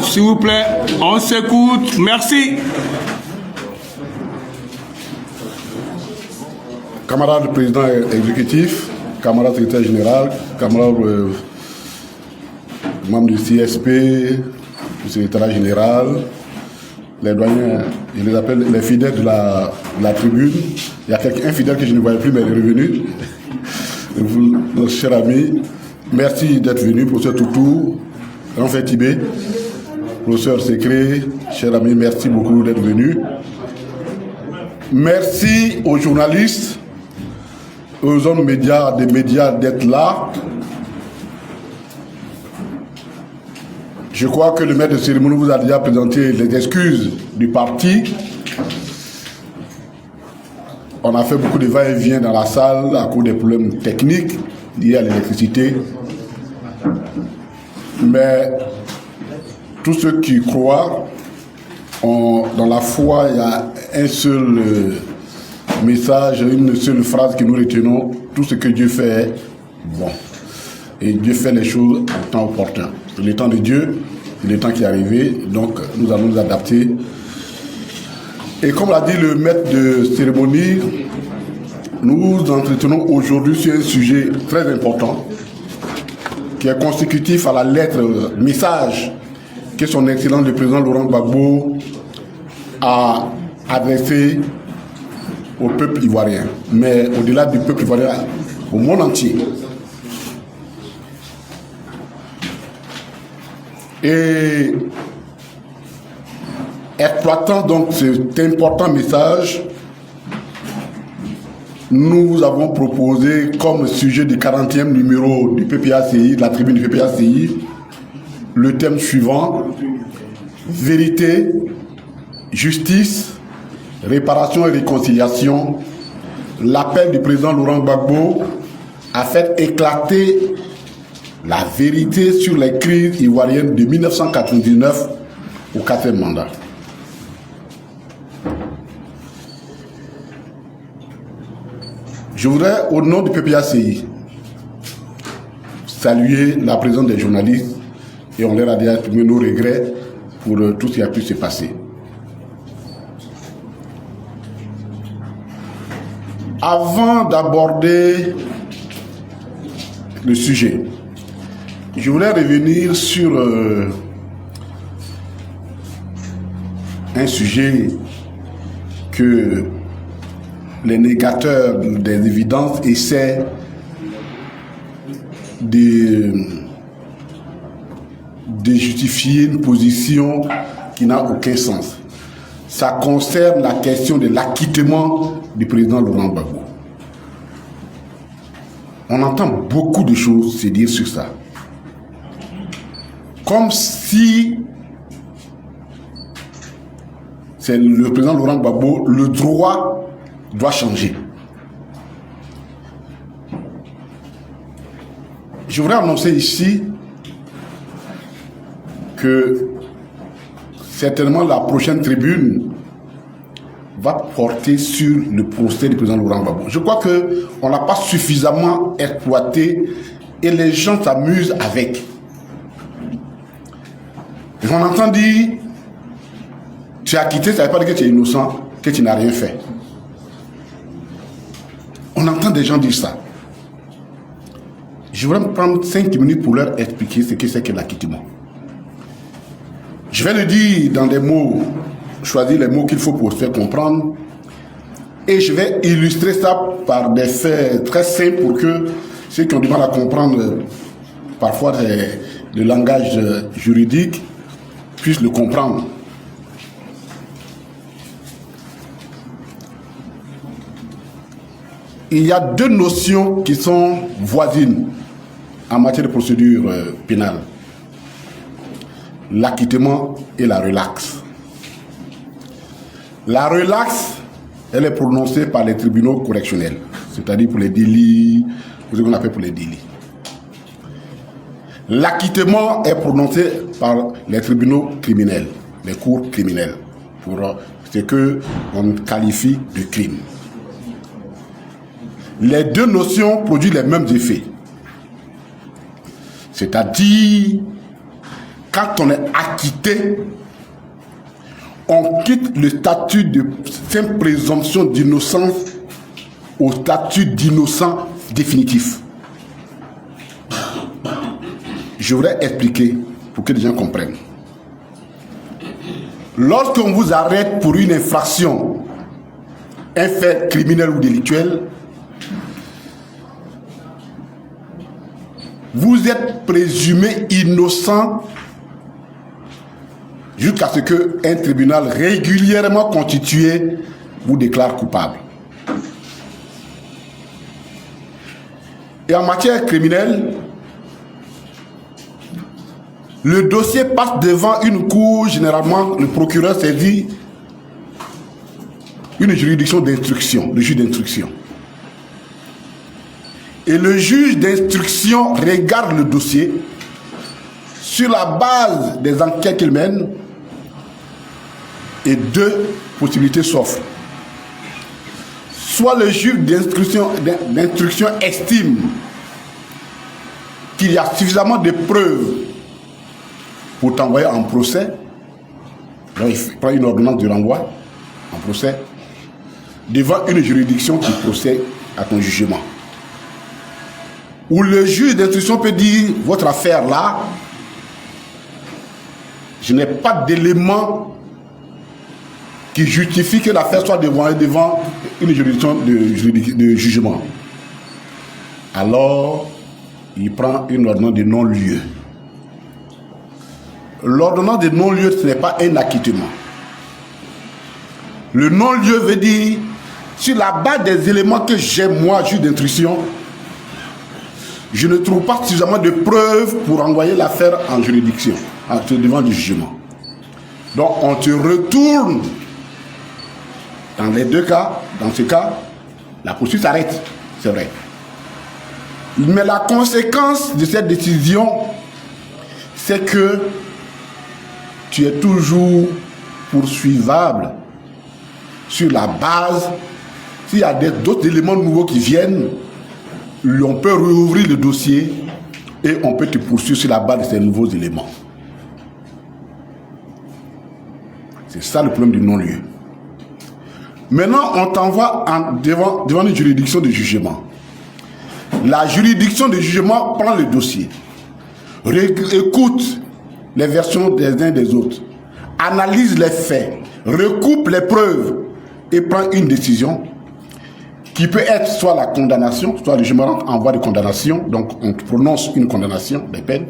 S'il vous plaît, on s'écoute. Merci. Camarade président exécutif, camarade secrétaire général, camarade membre du CSP, du secrétariat général, les douaniers, je les appelle les fidèles de la tribune. Il y a quelqu'un infidèle que je ne voyais plus, mais il est revenu. Notre cher ami, merci d'être venu, professeur Toutou, Renfait Tibé, professeur Secret, cher ami, merci beaucoup d'être venu. Merci aux journalistes, aux hommes médias, des médias d'être là. Je crois que le maître de cérémonie vous a déjà présenté les excuses du parti. On a fait beaucoup de va-et-vient dans la salle à cause des problèmes techniques liés à l'électricité. Mais tous ceux qui croient dans la foi, il y a un seul message, une seule phrase que nous retenons: tout ce que Dieu fait est bon. Et Dieu fait les choses en temps opportun. C'est le temps de Dieu, c'est le temps qui est arrivé, donc nous allons nous adapter. Et comme l'a dit le maître de cérémonie, nous entretenons aujourd'hui sur un sujet très important qui est consécutif à la lettre message que son Excellence le président Laurent Gbagbo a adressé au peuple ivoirien, mais au-delà du peuple ivoirien, au monde entier. Et exploitant donc cet important message, nous avons proposé comme sujet du 40e numéro du PPACI, de la tribune du PPACI, le thème suivant: vérité, justice, réparation et réconciliation. L'appel du président Laurent Gbagbo a fait éclater la vérité sur les crises ivoiriennes de 1999 au 4e mandat. Je voudrais, au nom du PPACI, saluer la présence des journalistes et on leur a déjà exprimé nos regrets pour tout ce qui a pu se passer. Avant d'aborder le sujet, je voulais revenir sur un sujet que les négateurs des évidences essaient de justifier une position qui n'a aucun sens. Ça concerne la question de l'acquittement du président Laurent Gbagbo. On entend beaucoup de choses se dire sur ça. Comme si c'est le président Laurent Gbagbo, le droit doit changer. Je voudrais annoncer ici que certainement la prochaine tribune va porter sur le procès du président Laurent Gbagbo. Je crois qu'on ne l'a pas suffisamment exploité et les gens s'amusent avec. Et on entend dire: tu es acquitté, ça ne veut pas dire que tu es innocent, que tu n'as rien fait. On entend des gens dire ça. Je voudrais me prendre 5 minutes pour leur expliquer ce que c'est que l'acquittement. Je vais le dire dans des mots, choisir les mots qu'il faut pour se faire comprendre. Et je vais illustrer ça par des faits très simples pour que ceux qui ont du mal à comprendre parfois le langage juridique puissent le comprendre. Il y a deux notions qui sont voisines en matière de procédure pénale: l'acquittement et la relaxe. La relaxe, elle est prononcée par les tribunaux correctionnels, c'est-à-dire pour les délits, pour ce qu'on appelle pour les délits. L'acquittement est prononcé par les tribunaux criminels, les cours criminels, pour ce qu'on qualifie de crime. Les deux notions produisent les mêmes effets. C'est-à-dire quand on est acquitté, on quitte le statut de simple présomption d'innocence au statut d'innocent définitif. Je voudrais expliquer pour que les gens comprennent. Lorsqu'on vous arrête pour une infraction, un fait criminel ou délictuel, vous êtes présumé innocent jusqu'à ce qu'un tribunal régulièrement constitué vous déclare coupable. Et en matière criminelle, le dossier passe devant une cour, généralement le procureur saisit une juridiction d'instruction, le juge d'instruction. Et le juge d'instruction regarde le dossier sur la base des enquêtes qu'il mène et deux possibilités s'offrent. Soit le juge d'instruction estime qu'il y a suffisamment de preuves pour t'envoyer en procès, donc il prend une ordonnance de renvoi en procès devant une juridiction qui procède à ton jugement. Ou le juge d'instruction peut dire, votre affaire là, je n'ai pas d'éléments qui justifient que l'affaire soit devant une juridiction de jugement. Alors, il prend une ordonnance de non-lieu. L'ordonnance de non-lieu, ce n'est pas un acquittement. Le non-lieu veut dire, sur la base des éléments que j'ai, moi, juge d'instruction, je ne trouve pas suffisamment de preuves pour envoyer l'affaire en juridiction, devant le jugement. Donc, on te retourne. Dans les deux cas, dans ce cas, la poursuite s'arrête, c'est vrai. Mais la conséquence de cette décision, c'est que tu es toujours poursuivable sur la base. S'il y a d'autres éléments nouveaux qui viennent, on peut rouvrir le dossier et on peut te poursuivre sur la base de ces nouveaux éléments. C'est ça le problème du non-lieu. Maintenant, on t'envoie devant une juridiction de jugement. La juridiction de jugement prend le dossier, écoute les versions des uns des autres, analyse les faits, recoupe les preuves et prend une décision qui peut être soit la condamnation, soit le jugement en voie de condamnation, donc on prononce une condamnation des peines,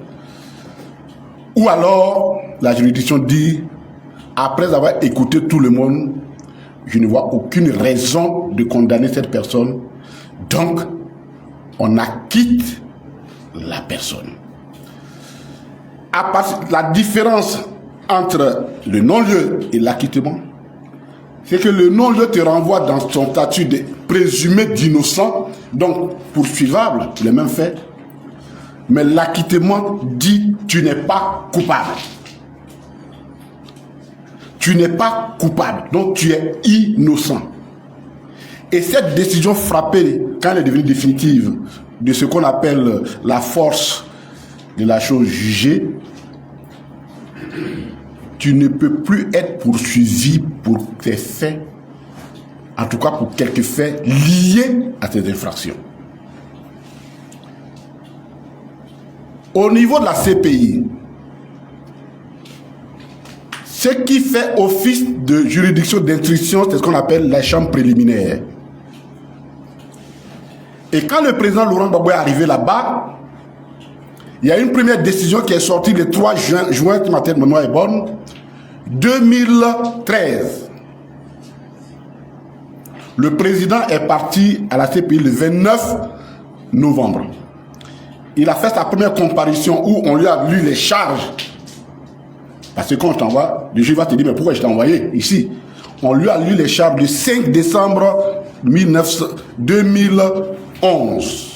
ou alors la juridiction dit, après avoir écouté tout le monde, je ne vois aucune raison de condamner cette personne, donc on acquitte la personne. La différence entre le non-lieu et l'acquittement, c'est que le non-lieu te renvoie dans son statut de présumé d'innocent, donc poursuivable, les mêmes faits, mais l'acquittement dit tu n'es pas coupable. Tu n'es pas coupable, donc tu es innocent. Et cette décision frappée, quand elle est devenue définitive, de ce qu'on appelle la force de la chose jugée, tu ne peux plus être poursuivi pour tes faits, en tout cas pour quelques faits liés à tes infractions. Au niveau de la CPI, ce qui fait office de juridiction d'instruction, c'est ce qu'on appelle les chambres préliminaires. Et quand le président Laurent Gbagbo est arrivé là-bas, il y a une première décision qui est sortie le 3 juin, si ma tête mémoire est bonne, 2013. Le président est parti à la CPI le 29 novembre. Il a fait sa première comparution où on lui a lu les charges. Parce que quand on t'envoie, le juge va te dire, mais pourquoi je t'ai envoyé ici? On lui a lu les charges le 5 décembre 2011.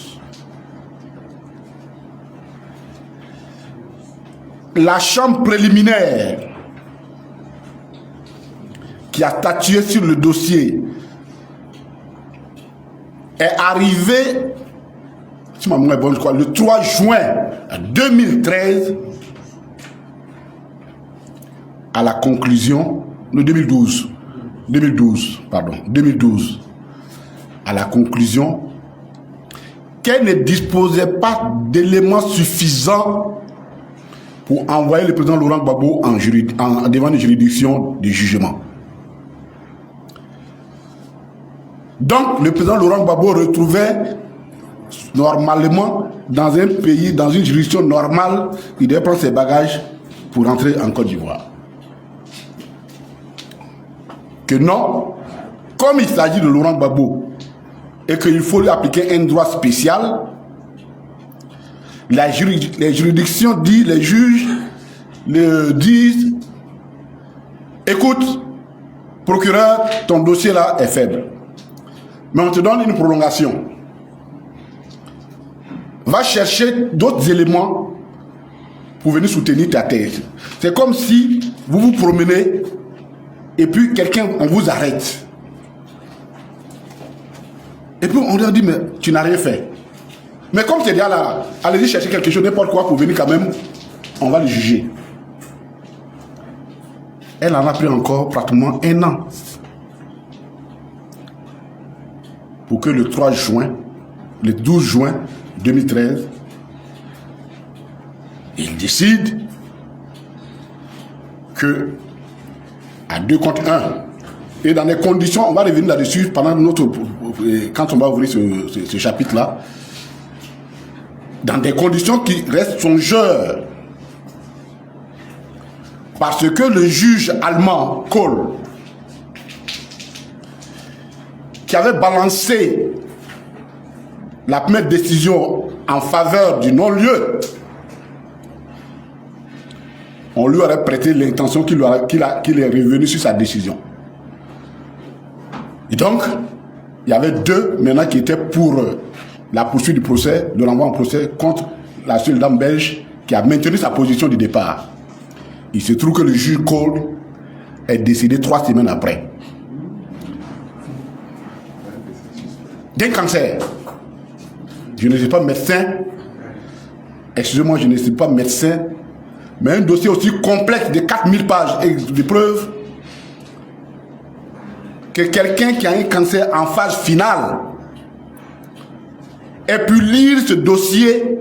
La chambre préliminaire qui a statué sur le dossier est arrivée, si ma mémoire est bonne, je crois, le 3 juin 2013 à la conclusion, le 2012, à la conclusion qu'elle ne disposait pas d'éléments suffisants pour envoyer le président Laurent Gbagbo devant une juridiction de jugement. Donc, le président Laurent Gbagbo retrouvait normalement dans un pays, dans une juridiction normale, il devait prendre ses bagages pour rentrer en Côte d'Ivoire. Que non, comme il s'agit de Laurent Gbagbo et qu'il faut lui appliquer un droit spécial, les juridictions disent, les juges le disent, écoute, procureur, ton dossier là est faible. Mais on te donne une prolongation. Va chercher d'autres éléments pour venir soutenir ta thèse. C'est comme si vous vous promenez et puis quelqu'un, on vous arrête. Et puis on leur dit, mais tu n'as rien fait. Mais comme tu es déjà là, allez-y chercher quelque chose, n'importe quoi pour venir quand même, on va le juger. Elle en a pris encore pratiquement 1 an. Pour que le 12 juin 2013, il décide que à 2 contre 1, et dans les conditions, on va revenir là-dessus pendant quand on va ouvrir ce chapitre-là, dans des conditions qui restent songeurs. Parce que le juge allemand, Kohl, qui avait balancé la première décision en faveur du non-lieu, on lui aurait prêté l'intention qu'il est revenu sur sa décision. Et donc, il y avait 2 maintenant qui étaient pour la poursuite du procès, le renvoi en procès contre la seule dame belge qui a maintenu sa position du départ. Il se trouve que le juge Kohl est décédé 3 semaines après d'un cancer. Je ne suis pas médecin, excusez-moi, je ne suis pas médecin, mais un dossier aussi complexe de 4000 pages de preuves, que quelqu'un qui a un cancer en phase finale ait pu lire ce dossier.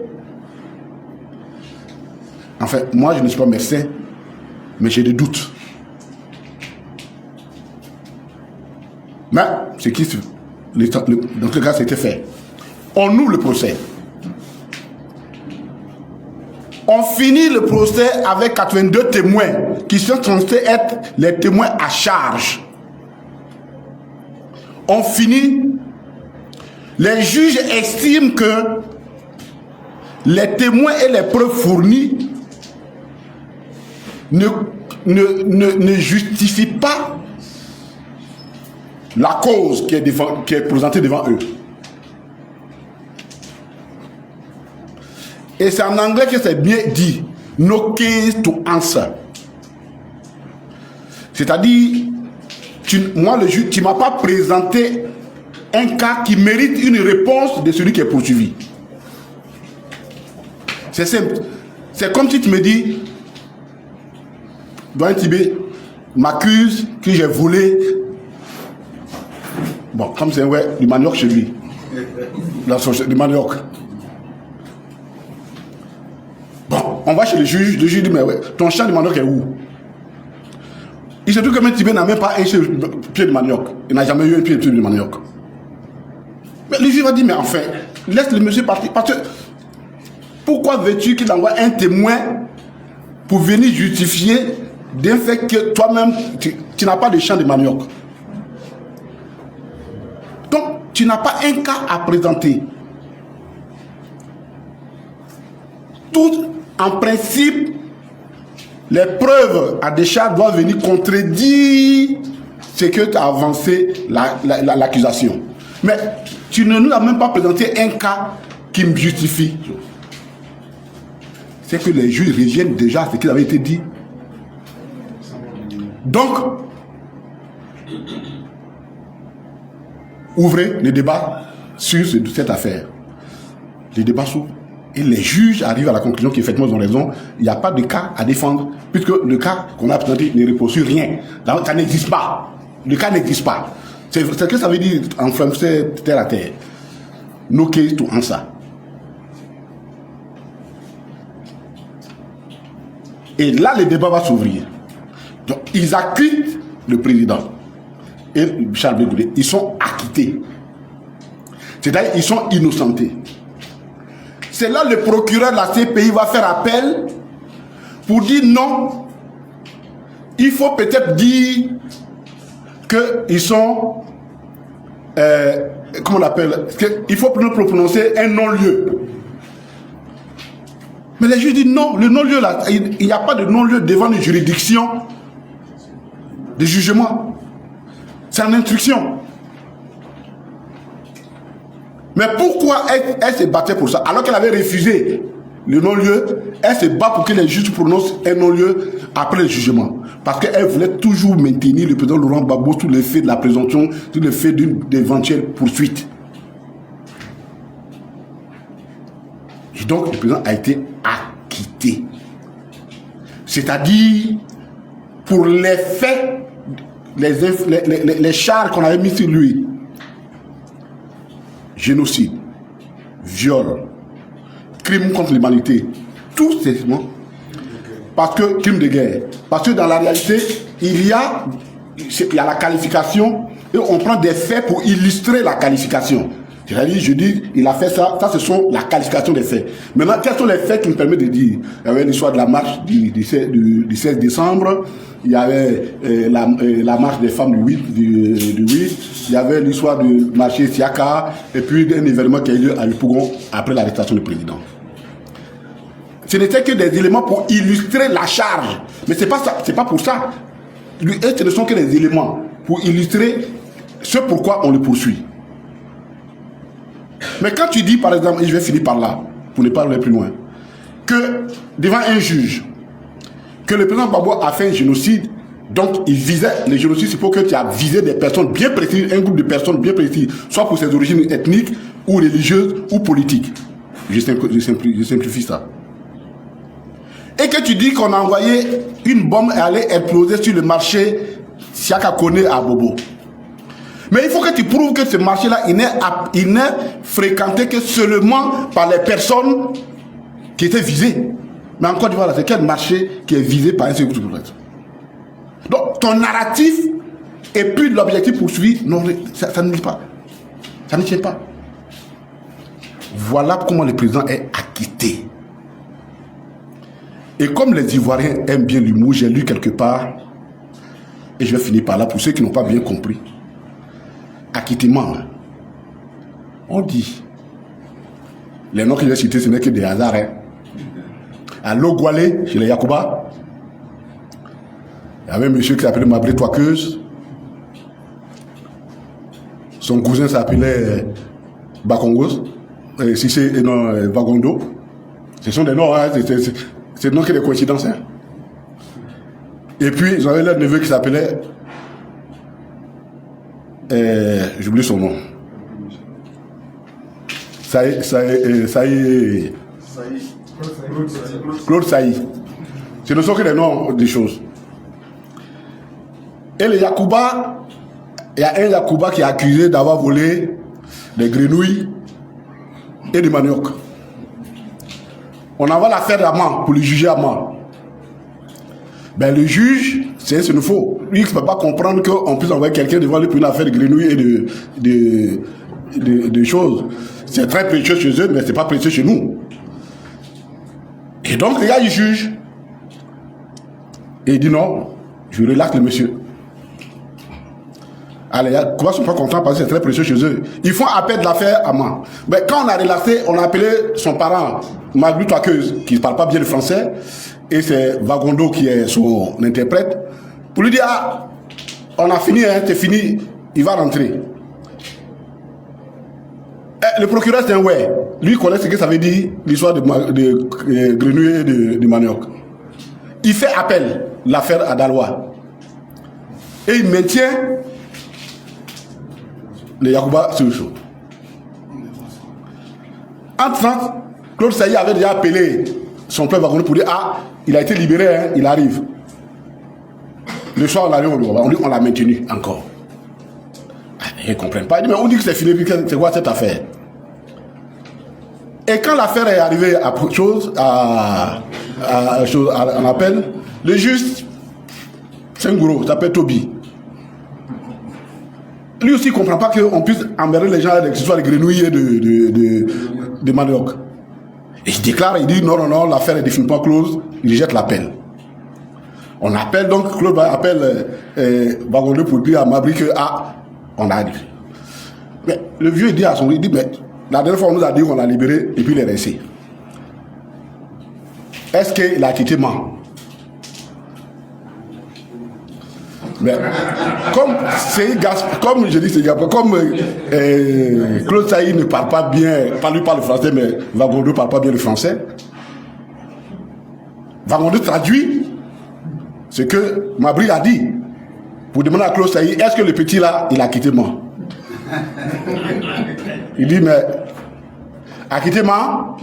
En fait, moi je ne suis pas médecin, mais j'ai des doutes. Mais ce qui se... dans ce cas, c'était fait. On ouvre le procès. On finit le procès avec 82 témoins qui sont censés être les témoins à charge. On finit. Les juges estiment que les témoins et les preuves fournies ne justifient pas la cause qui est présentée devant eux. Et c'est en anglais que c'est bien dit. No case to answer. C'est-à-dire, moi le juge, tu ne m'as pas présenté un cas qui mérite une réponse de celui qui est poursuivi. C'est simple. C'est comme si tu me dis, Doyen Tibé m'accuse que j'ai volé. Bon, comme c'est du manioc chez lui. Du manioc. Bon, on va chez le juge dit, mais ouais, ton champ de manioc est où? Il se trouve que M. Tibé n'a même pas un seul pied de manioc. Il n'a jamais eu un pied de manioc. Mais le juge va dire, mais enfin, laisse le monsieur partir. Parce que, pourquoi veux-tu qu'il envoie un témoin pour venir justifier d'un fait que toi-même, tu n'as pas de champ de manioc? Donc, tu n'as pas un cas à présenter. Tout, en principe, les preuves à décharge doivent venir contredire ce que tu as avancé l'accusation. Mais tu ne nous as même pas présenté un cas qui me justifie. C'est que les juges reviennent déjà à ce qui avait été dit. Donc, ouvrez le débat sur cette affaire. Le débat s'ouvre. Et les juges arrivent à la conclusion qu'effectivement ils ont raison, il n'y a pas de cas à défendre, puisque le cas qu'on a présenté ne repose sur rien. Donc, ça n'existe pas. Le cas n'existe pas. C'est ce que ça veut dire en français terre à terre. No case to answer. Et là, le débat va s'ouvrir. Donc, ils acquittent le président et Charles Blé Goudé. Ils sont acquittés. C'est-à-dire qu'ils sont innocentés. C'est là le procureur de la CPI va faire appel pour dire non. Il faut peut-être dire qu'ils sont... comment on l'appelle? Il faut prononcer un non-lieu. Mais les juges disent non, le non-lieu là, il n'y a pas de non-lieu devant une juridiction de jugement. C'est en instruction. Mais pourquoi elle se battait pour ça? Alors qu'elle avait refusé le non-lieu, elle se bat pour que les juges prononcent un non-lieu après le jugement. Parce qu'elle voulait toujours maintenir le président Laurent Gbagbo sous l'effet de la présomption, sous l'effet d'une éventuelle poursuite. Et donc, le président a été acquitté. C'est-à-dire, pour les faits, les charges qu'on avait mis sur lui, génocide, viol, crime contre l'humanité, tout ces mots, parce que, crime de guerre, parce que dans la réalité, il y a la qualification, et on prend des faits pour illustrer la qualification. C'est-à-dire, je dis, il a fait ça, ça ce sont la qualification des faits. Maintenant, quels sont les faits qui me permettent de dire? Il y avait l'histoire de la marche du 16 décembre, il y avait la marche des femmes du 8, il y avait l'histoire du marché Siaka, et puis un événement qui a eu lieu à Yopougon après l'arrestation du président. Ce n'était que des éléments pour illustrer la charge. Mais c'est pas ça, c'est pas pour ça. Ce ne sont que des éléments pour illustrer ce pourquoi on le poursuit. Mais quand tu dis, par exemple, et je vais finir par là, pour ne pas aller plus loin, que devant un juge, que le président Gbagbo a fait un génocide, donc il visait, le génocide, c'est pour que tu as visé des personnes bien précises, un groupe de personnes bien précises, soit pour ses origines ethniques, ou religieuses, ou politiques. Je simplifie ça. Et que tu dis qu'on a envoyé une bombe et allait exploser sur le marché Siaka Kone à Bobo. Mais il faut que tu prouves que ce marché-là, il n'est fréquenté que seulement par les personnes qui étaient visées. Mais en Côte d'Ivoire, c'est quel marché qui est visé par un seul groupe? Donc, ton narratif et puis l'objectif poursuivi, non, ça ne tient pas. Ça ne tient pas. Voilà comment le président est acquitté. Et comme les Ivoiriens aiment bien l'humour, j'ai lu quelque part, et je vais finir par là pour ceux qui n'ont pas bien compris. Acquittement, on dit, les noms que j'ai cités, ce n'est que des hasards. Hein. À Logwale, chez les Yacouba, il y avait un monsieur qui s'appelait Mabré Toakeuse. Son cousin s'appelait Bakongos, Vagondo. Ce sont des noms, hein, c'est des noms que des coïncidences. Hein. Et puis, ils avaient leur neveu qui s'appelait... j'oublie son nom. Claude Saï. Ce ne sont que les noms des choses. Et les Yacouba, il y a un Yacouba qui est accusé d'avoir volé des grenouilles et du manioc. On envoie l'affaire à Mans pour le juger à Mans. Ben le juge, c'est un faux. Lui, il ne peut pas comprendre qu'on puisse envoyer quelqu'un devant lui pour une affaire de grenouilles et de choses. C'est très précieux chez eux, mais ce n'est pas précieux chez nous. Et donc, les gars, ils jugent. Et il dit non, je relaxe le monsieur. Allez, les gars, comment ils ne sont pas contents parce que c'est très précieux chez eux. Ils font appel de l'affaire à moi. Mais quand on a relaxé, on a appelé son parent, Magbou Toakeuse, qui ne parle pas bien le français, et c'est Vagondo qui est son interprète, pour lui dire, ah, on a fini, hein, c'est fini, il va rentrer. Le procureur, c'est un ouais. Lui, il connaît ce que ça veut dire, l'histoire de grenouilles et de manioc. Il fait appel, l'affaire à Daloa. Et il maintient les Yacouba sur le show. Entre Claude Sailly avait déjà appelé son peuple Wagondo pour dire ah, il a été libéré, hein, il arrive. Le soir, on l'a maintenu encore. Ils ne comprennent pas. Mais on dit que c'est fini, puis c'est quoi cette affaire? Et quand l'affaire est arrivée à un appel, le juge, c'est un gros, s'appelle Toby. Lui aussi, il ne comprend pas qu'on puisse emmerder les gens avec ce soit des grenouilles et de manioc. Et il déclare, il dit non, l'affaire est définitivement close, il jette l'appel. On appelle donc, Claude appelle Wagondo pour dire à Mabry que on a dit. Mais le vieux dit à son il dit, mais la dernière fois on nous a dit qu'on l'a libéré et puis il est resté. Est-ce qu'il a quitté Man? Mais comme je dis, c'est comme Claude Sailly ne parle pas bien, lui parle le français, mais Wagondo ne parle pas bien le français. Wagondo traduit ce que Mabry a dit pour demander à Claude Sailly, est-ce que le petit là, il a quitté moi? Il dit, mais a quitté moi?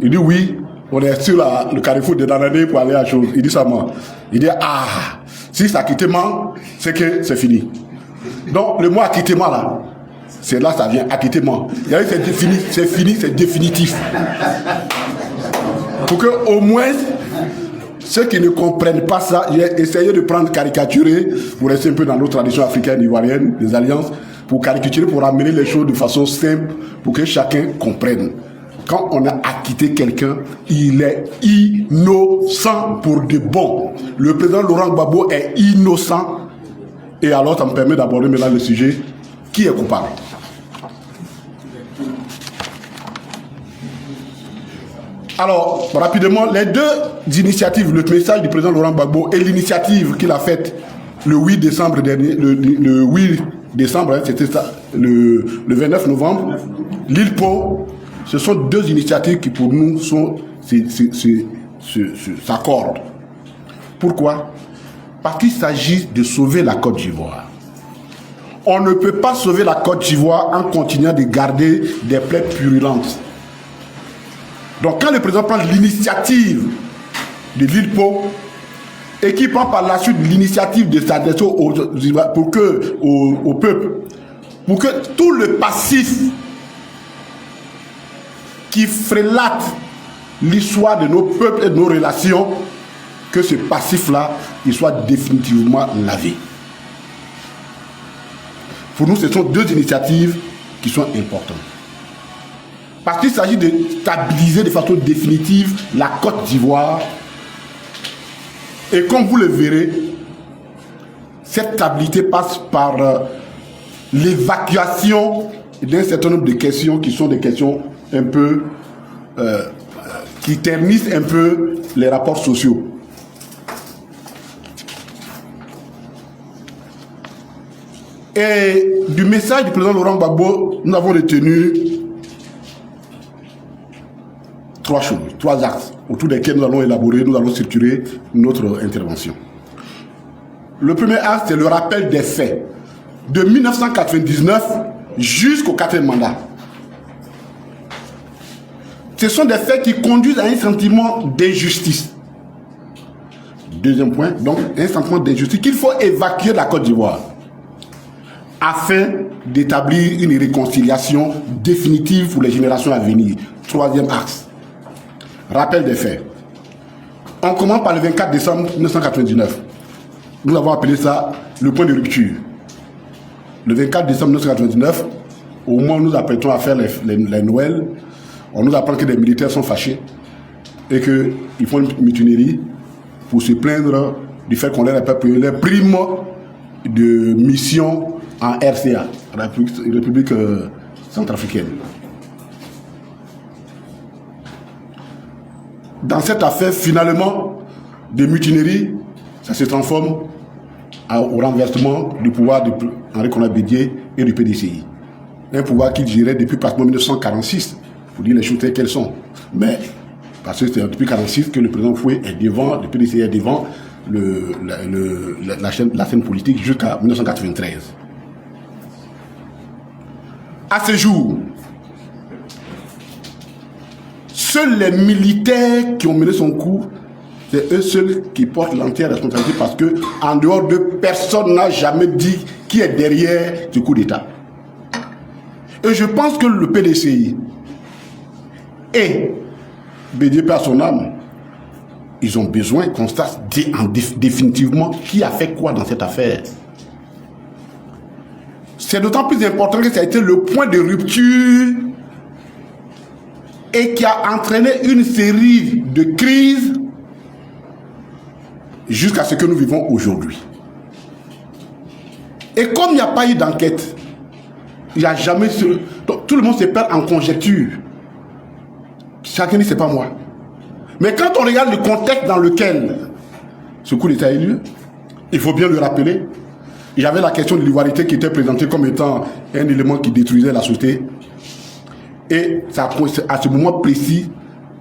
Il dit oui, on est sur le carrefour de Danané pour aller à chose. Il dit ça moi. Il dit si ça a quitté moi, c'est que c'est fini. Donc le mot a quitté moi là, c'est là ça vient, a quitté moi. C'est fini, c'est définitif. Pour que au moins ceux qui ne comprennent pas ça, j'ai essayé de prendre caricaturer pour rester un peu dans nos traditions africaines ivoiriennes, des alliances, pour caricaturer, pour amener les choses de façon simple, pour que chacun comprenne. Quand on a acquitté quelqu'un, il est innocent pour de bon. Le président Laurent Gbagbo est innocent. Et alors, ça me permet d'aborder maintenant le sujet. Qui est coupable? Alors, rapidement, les deux initiatives, le message du président Laurent Gbagbo et l'initiative qu'il a faite le 8 décembre dernier, le 8 décembre, c'était ça, le 29 novembre, l'île Pau, ce sont deux initiatives qui pour nous s'accordent. Pourquoi? Parce qu'il s'agit de sauver la Côte d'Ivoire. On ne peut pas sauver la Côte d'Ivoire en continuant de garder des plaies purulentes. Donc quand le président prend l'initiative de l'île Pau et qui prend par la suite l'initiative de s'adresser au peuple, pour que tout le passif qui frélate l'histoire de nos peuples et de nos relations, que ce passif-là, il soit définitivement lavé. Pour nous, ce sont deux initiatives qui sont importantes. Parce qu'il s'agit de stabiliser de façon définitive la Côte d'Ivoire. Et comme vous le verrez, cette stabilité passe par l'évacuation d'un certain nombre de questions qui sont des questions un peu qui ternissent un peu les rapports sociaux. Et du message du président Laurent Gbagbo, nous avons retenu trois choses, trois axes autour desquels nous allons élaborer, nous allons structurer notre intervention. Le premier axe, c'est le rappel des faits de 1999 jusqu'au 4e mandat. Ce sont des faits qui conduisent à un sentiment d'injustice. Deuxième point, donc un sentiment d'injustice qu'il faut évacuer de la Côte d'Ivoire afin d'établir une réconciliation définitive pour les générations à venir. Troisième axe, rappel des faits. On commence par le 24 décembre 1999. Nous avons appelé ça le point de rupture. Le 24 décembre 1999, au moment où nous apprêtons à faire les Noëls, on nous apprend que des militaires sont fâchés et qu'ils font une mutinerie pour se plaindre du fait qu'on leur a pas payé les primes de mission en RCA, République centrafricaine. Dans cette affaire, finalement, de mutinerie, ça se transforme au renversement du pouvoir d'Henri Konan Bédié et du PDCI. Un pouvoir qui gérait depuis pratiquement 1946, pour dire les choses telles qu'elles sont. Mais, parce que c'est depuis 1946 que le président Foué est devant, le PDCI est devant la scène politique jusqu'à 1993. À ce jour, seuls les militaires qui ont mené son coup, c'est eux seuls qui portent l'entière responsabilité parce que, en dehors d'eux, personne n'a jamais dit qui est derrière ce coup d'État. Et je pense que le PDCI et Bédié par son âme, ils ont besoin qu'on sache définitivement qui a fait quoi dans cette affaire. C'est d'autant plus important que ça a été le point de rupture et qui a entraîné une série de crises jusqu'à ce que nous vivons aujourd'hui. Et comme il n'y a pas eu d'enquête, il n'y a jamais... Donc, tout le monde se perd en conjecture. Chacun dit, c'est pas moi. Mais quand on regarde le contexte dans lequel ce coup d'État a eu lieu, il faut bien le rappeler, il y avait la question de l'ivoirité qui était présentée comme étant un élément qui détruisait la société. Et ça, à ce moment précis,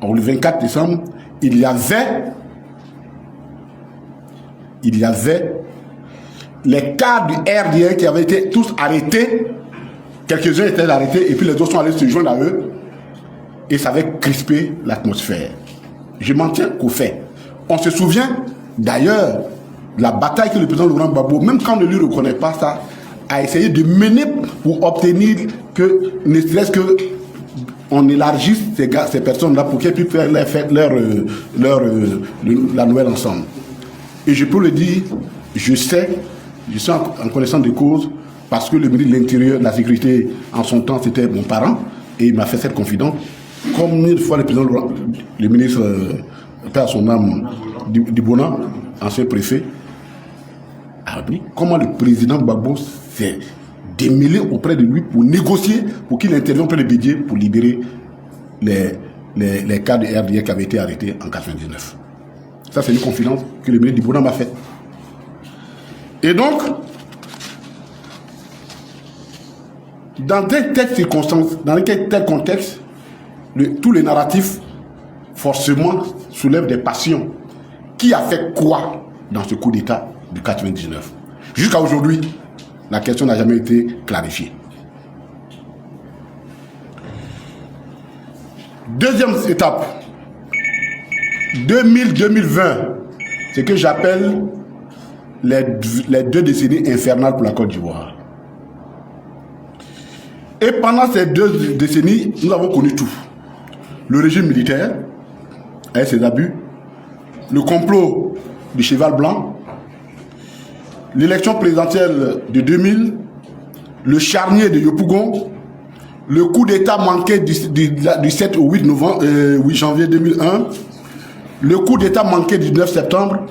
le 24 décembre, il y avait les cadres du RDR qui avaient été tous arrêtés. Quelques-uns étaient arrêtés et puis les autres sont allés se joindre à eux. Et ça avait crispé l'atmosphère. Je m'en tiens qu'au fait. On se souvient d'ailleurs de la bataille que le président Laurent Gbagbo, même quand on ne lui reconnaît pas ça, a essayé de mener pour obtenir que, ne serait-ce que on élargisse ces personnes-là pour qu'elles puissent faire la Noël ensemble. Et je peux le dire, je suis en connaissance de cause, parce que le ministre de l'Intérieur, de la Sécurité, en son temps, c'était mon parent, et il m'a fait cette confidence. Combien de fois le président, le ministre, père son âme, Dibona, ancien préfet, a dit comment le président Gbagbo s'est démêlé auprès de lui pour négocier, pour qu'il intervienne auprès de Bédié pour libérer les cas de RDR qui avaient été arrêtés en 1999. Ça, c'est une confidence que le ministre Dibona m'a faite. Et donc, dans telles circonstances, dans tel contexte, tous les narratifs, forcément, soulèvent des passions. Qui a fait quoi dans ce coup d'État du 99? Jusqu'à aujourd'hui, la question n'a jamais été clarifiée. Deuxième étape, 2000-2020, ce que j'appelle les 2 décennies infernales pour la Côte d'Ivoire. Et pendant ces 2 décennies, nous avons connu tout. Le régime militaire, avec ses abus, le complot du cheval blanc, l'élection présidentielle de 2000, le charnier de Yopougon, le coup d'État manqué du 7 au 8 janvier 2001, le coup d'État manqué du 9 septembre,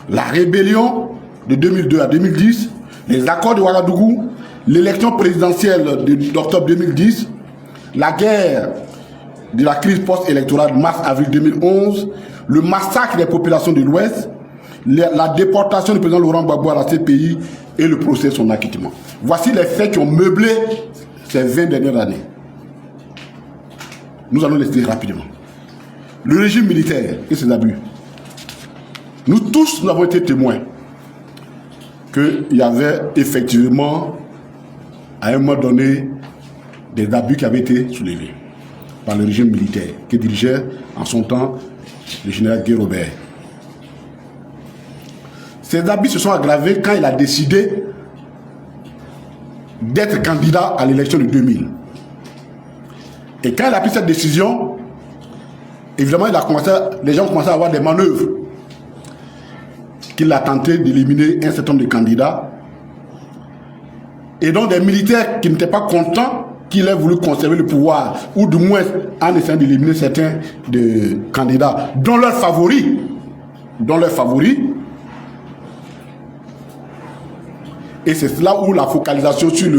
la rébellion de 2002 à 2010, les accords de Ouagadougou, l'élection présidentielle d'octobre 2010, la guerre de la crise post-électorale mars-avril 2011, le massacre des populations de l'Ouest, la déportation du président Laurent Gbagbo à la CPI et le procès de son acquittement. Voici les faits qui ont meublé ces 20 dernières années. Nous allons les dire rapidement. Le régime militaire et ses abus. Nous tous, nous avons été témoins qu'il y avait effectivement, à un moment donné, des abus qui avaient été soulevés par le régime militaire, qui dirigeait en son temps le général Guy Robert. Ces abus se sont aggravés quand il a décidé d'être candidat à l'élection de 2000. Et quand il a pris cette décision, évidemment, les gens ont commencé à avoir des manœuvres. Qu'il a tenté d'éliminer un certain nombre de candidats. Et donc des militaires qui n'étaient pas contents qu'il ait voulu conserver le pouvoir, ou du moins en essayant d'éliminer certains de candidats, dont leurs favoris. Et c'est là où la focalisation sur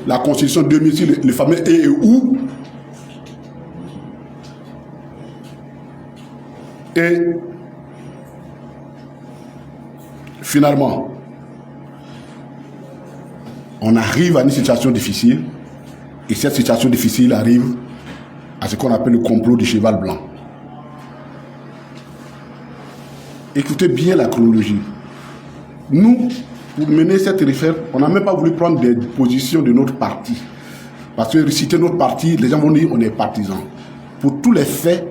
la Constitution 2000, sur le fameux et où. Et finalement, on arrive à une situation difficile, et cette situation difficile arrive à ce qu'on appelle le complot du cheval blanc. Écoutez bien la chronologie. Nous, pour mener cette réforme, on n'a même pas voulu prendre des positions de notre parti. Parce que citer notre parti, les gens vont dire on est partisans. Pour tous les faits,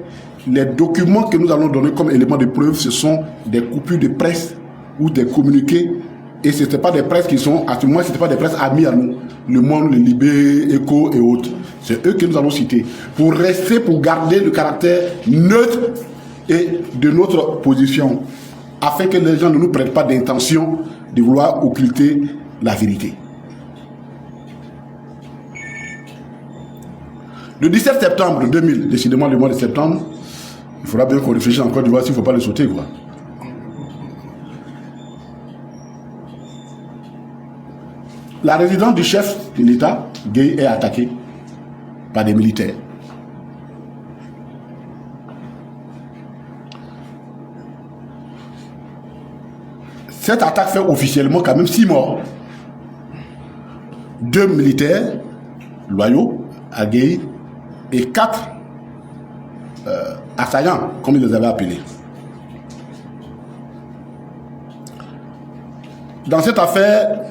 les documents que nous allons donner comme éléments de preuve, ce sont des coupures de presse ou des communiqués. Et ce n'étaient pas des presses qui sont, à ce moment, ce n'étaient pas des presses amies à nous. Le Monde, le Libé, Echo et autres. C'est eux que nous allons citer. Pour rester, pour garder le caractère neutre et de notre position. Afin que les gens ne nous prêtent pas d'intention de vouloir occulter la vérité. Le 17 septembre 2000, décidément le mois de septembre, il faudra bien qu'on réfléchisse encore du voir s'il ne faut pas le sauter, quoi. La résidence du chef de l'État, Gueye, est attaquée par des militaires. Cette attaque fait officiellement quand même 6 morts. 2 militaires loyaux à Gueye et 4 assaillants, comme ils les avaient appelés. Dans cette affaire,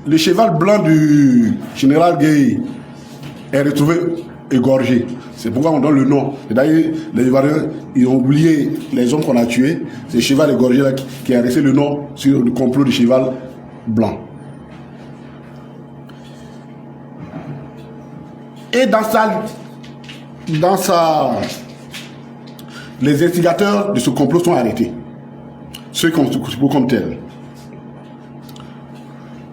le cheval blanc du général Gueye est retrouvé égorgé. C'est pourquoi on donne le nom. Et d'ailleurs, les Ivoiriens, ils ont oublié les hommes qu'on a tués. C'est le cheval égorgé là qui a resté le nom sur le complot du cheval blanc. Et les instigateurs de ce complot sont arrêtés. Ceux qu'on se trouve comme tels.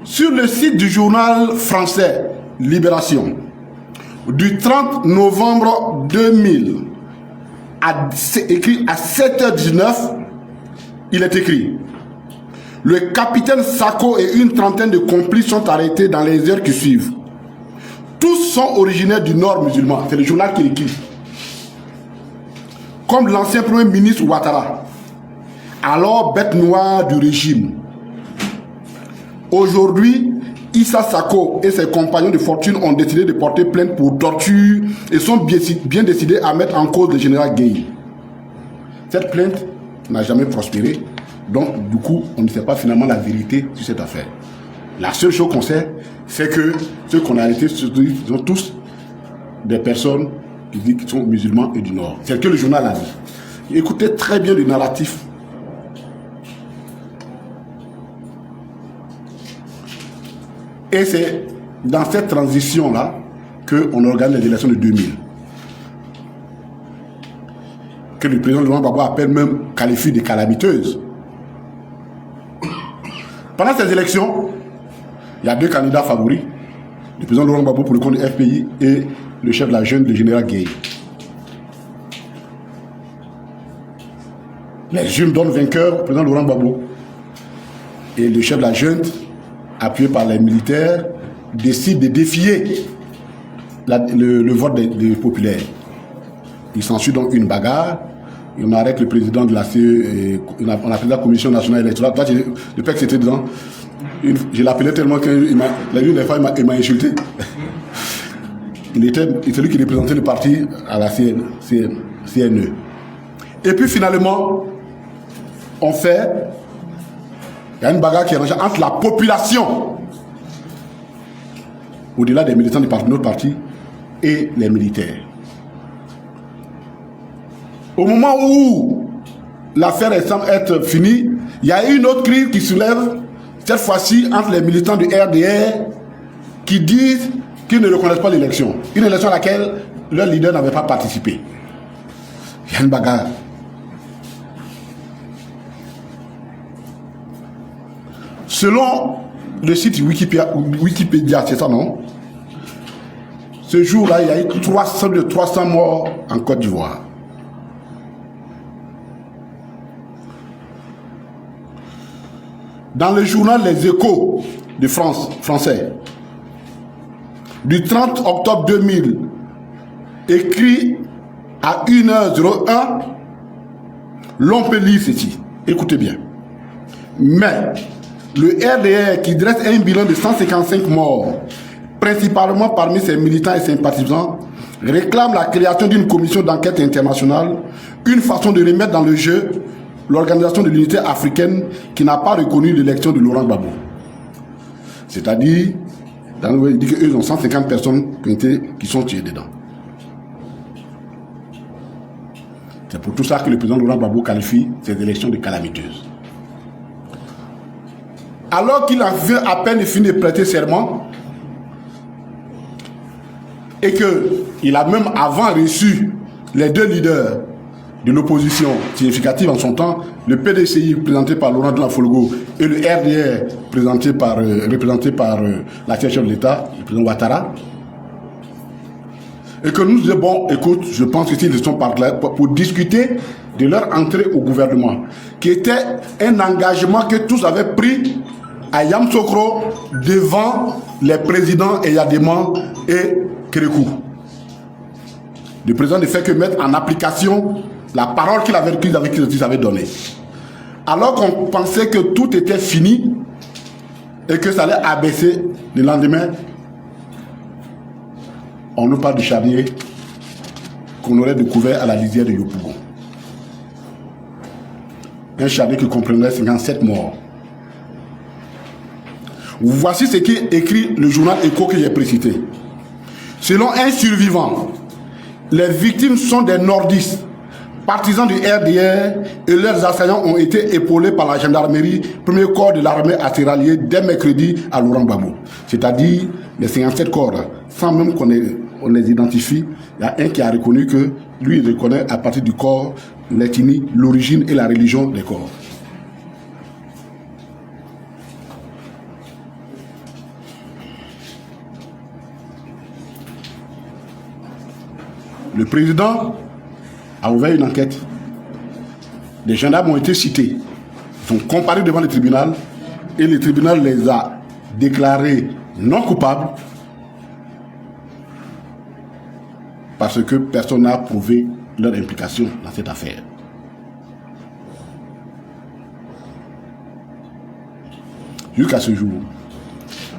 Sur le site du journal français Libération, du 30 novembre 2000, écrit à 7h19, il est écrit: le capitaine Sako et une trentaine de complices sont arrêtés dans les heures qui suivent. Tous sont originaires du Nord musulman. C'est le journal qui écrit. Comme l'ancien premier ministre Ouattara, alors bête noire du régime. Aujourd'hui, Issa Sako et ses compagnons de fortune ont décidé de porter plainte pour torture et sont bien décidés à mettre en cause le général Gueye. Cette plainte n'a jamais prospéré, donc du coup, on ne sait pas finalement la vérité sur cette affaire. La seule chose qu'on sait, c'est que ceux qu'on a arrêtés sont tous des personnes qui disent qu'ils sont musulmans et du Nord. C'est ce que le journal a dit. Écoutez très bien le narratif. Et c'est dans cette transition-là qu'on organise les élections de 2000. Que le président Laurent Gbagbo appelle même, qualifie de calamiteuses. Pendant ces élections, il y a 2 candidats favoris. Le président Laurent Gbagbo pour le compte du FPI et le chef de la junte, le général Gueye. Les jeunes donnent vainqueur au président Laurent Gbagbo. Et le chef de la junte, appuyé par les militaires, décide de défier le vote des populaires. Il s'ensuit donc une bagarre. Et on arrête le président de la CE, on appelle la Commission nationale électorale. Le père que c'était dedans, je l'appelais tellement qu'il m'a, la une des fois, il m'a insulté. C'est lui qui représentait le parti à la CNE. Et puis finalement, il y a une bagarre qui est rangée entre la population, au-delà des militants de notre parti, et les militaires. Au moment où l'affaire semble être finie, il y a une autre crise qui soulève, cette fois-ci entre les militants du RDR, qui disent qu'ils ne reconnaissent pas l'élection. Une élection à laquelle leur leader n'avait pas participé. Il y a une bagarre. Selon le site Wikipédia, c'est ça, non? Ce jour-là, il y a eu 300 morts en Côte d'Ivoire. Dans le journal Les Échos de France, français, du 30 octobre 2000, écrit à 1h01, l'on peut lire ceci. Écoutez bien. Mais le RDR, qui dresse un bilan de 155 morts, principalement parmi ses militants et sympathisants, réclame la création d'une commission d'enquête internationale, une façon de remettre dans le jeu l'Organisation de l'Unité africaine qui n'a pas reconnu l'élection de Laurent Gbagbo. C'est-à-dire il dit qu'eux ont 150 personnes qui sont tuées dedans. C'est pour tout ça que le président Laurent Gbagbo qualifie ces élections de calamiteuses. Alors qu'il avait à peine fini de prêter serment, et qu'il a même avant reçu les deux leaders de l'opposition significative en son temps, le PDCI présenté par Laurent Gbagbo Folgo et le RDR représenté par la chef de l'État, le président Ouattara, et que nous disions, bon, écoute, je pense que s'ils sont par là pour discuter de leur entrée au gouvernement, qui était un engagement que tous avaient pris à Yamoussoukro devant les présidents Eyadema et Kérékou. Le président ne fait que mettre en application la parole qu'ils avaient donnée. Alors qu'on pensait que tout était fini et que ça allait abaisser le lendemain, on nous parle du charnier qu'on aurait découvert à la lisière de Yopougon. Un charnier qui comprenait 57 morts. Voici ce qui écrit le journal Écho que j'ai précité. Selon un survivant, les victimes sont des nordistes, partisans du RDR, et leurs assaillants ont été épaulés par la gendarmerie, premier corps de l'armée à se rallier dès mercredi à Laurent Gbagbo. C'est-à-dire les 57 corps, sans même qu'on les identifie, il y a un qui a reconnu que lui, il reconnaît à partir du corps l'ethnie, l'origine et la religion des corps. Le président a ouvert une enquête. Les gendarmes ont été cités. Ils sont comparés devant le tribunal et le tribunal les a déclarés non coupables parce que personne n'a prouvé leur implication dans cette affaire. Jusqu'à ce jour,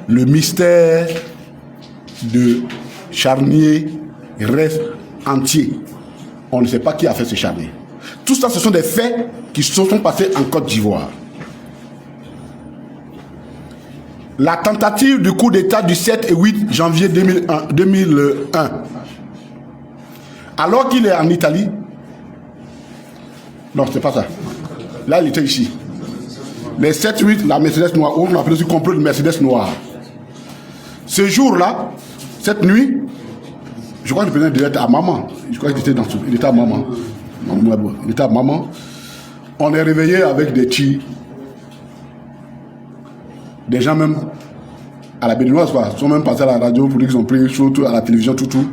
le mystère de Charnier reste entier. On ne sait pas qui a fait ce charnier. Tout ça, ce sont des faits qui se sont passés en Côte d'Ivoire. La tentative du coup d'État du 7 et 8 janvier 2001. Alors qu'il est en Italie. Non, c'est pas ça. Là, il était ici. Les 7-8, la Mercedes noire, on appelle aussi complot de Mercedes noire. Ce jour-là, cette nuit, je crois que le président devait être à Maman. Je crois qu'il était il était à Maman. Il était à Maman. On est réveillé avec des tirs. Des gens même à la Béninoise, sont même passés à la radio pour dire qu'ils ont pris surtout à la télévision, tout.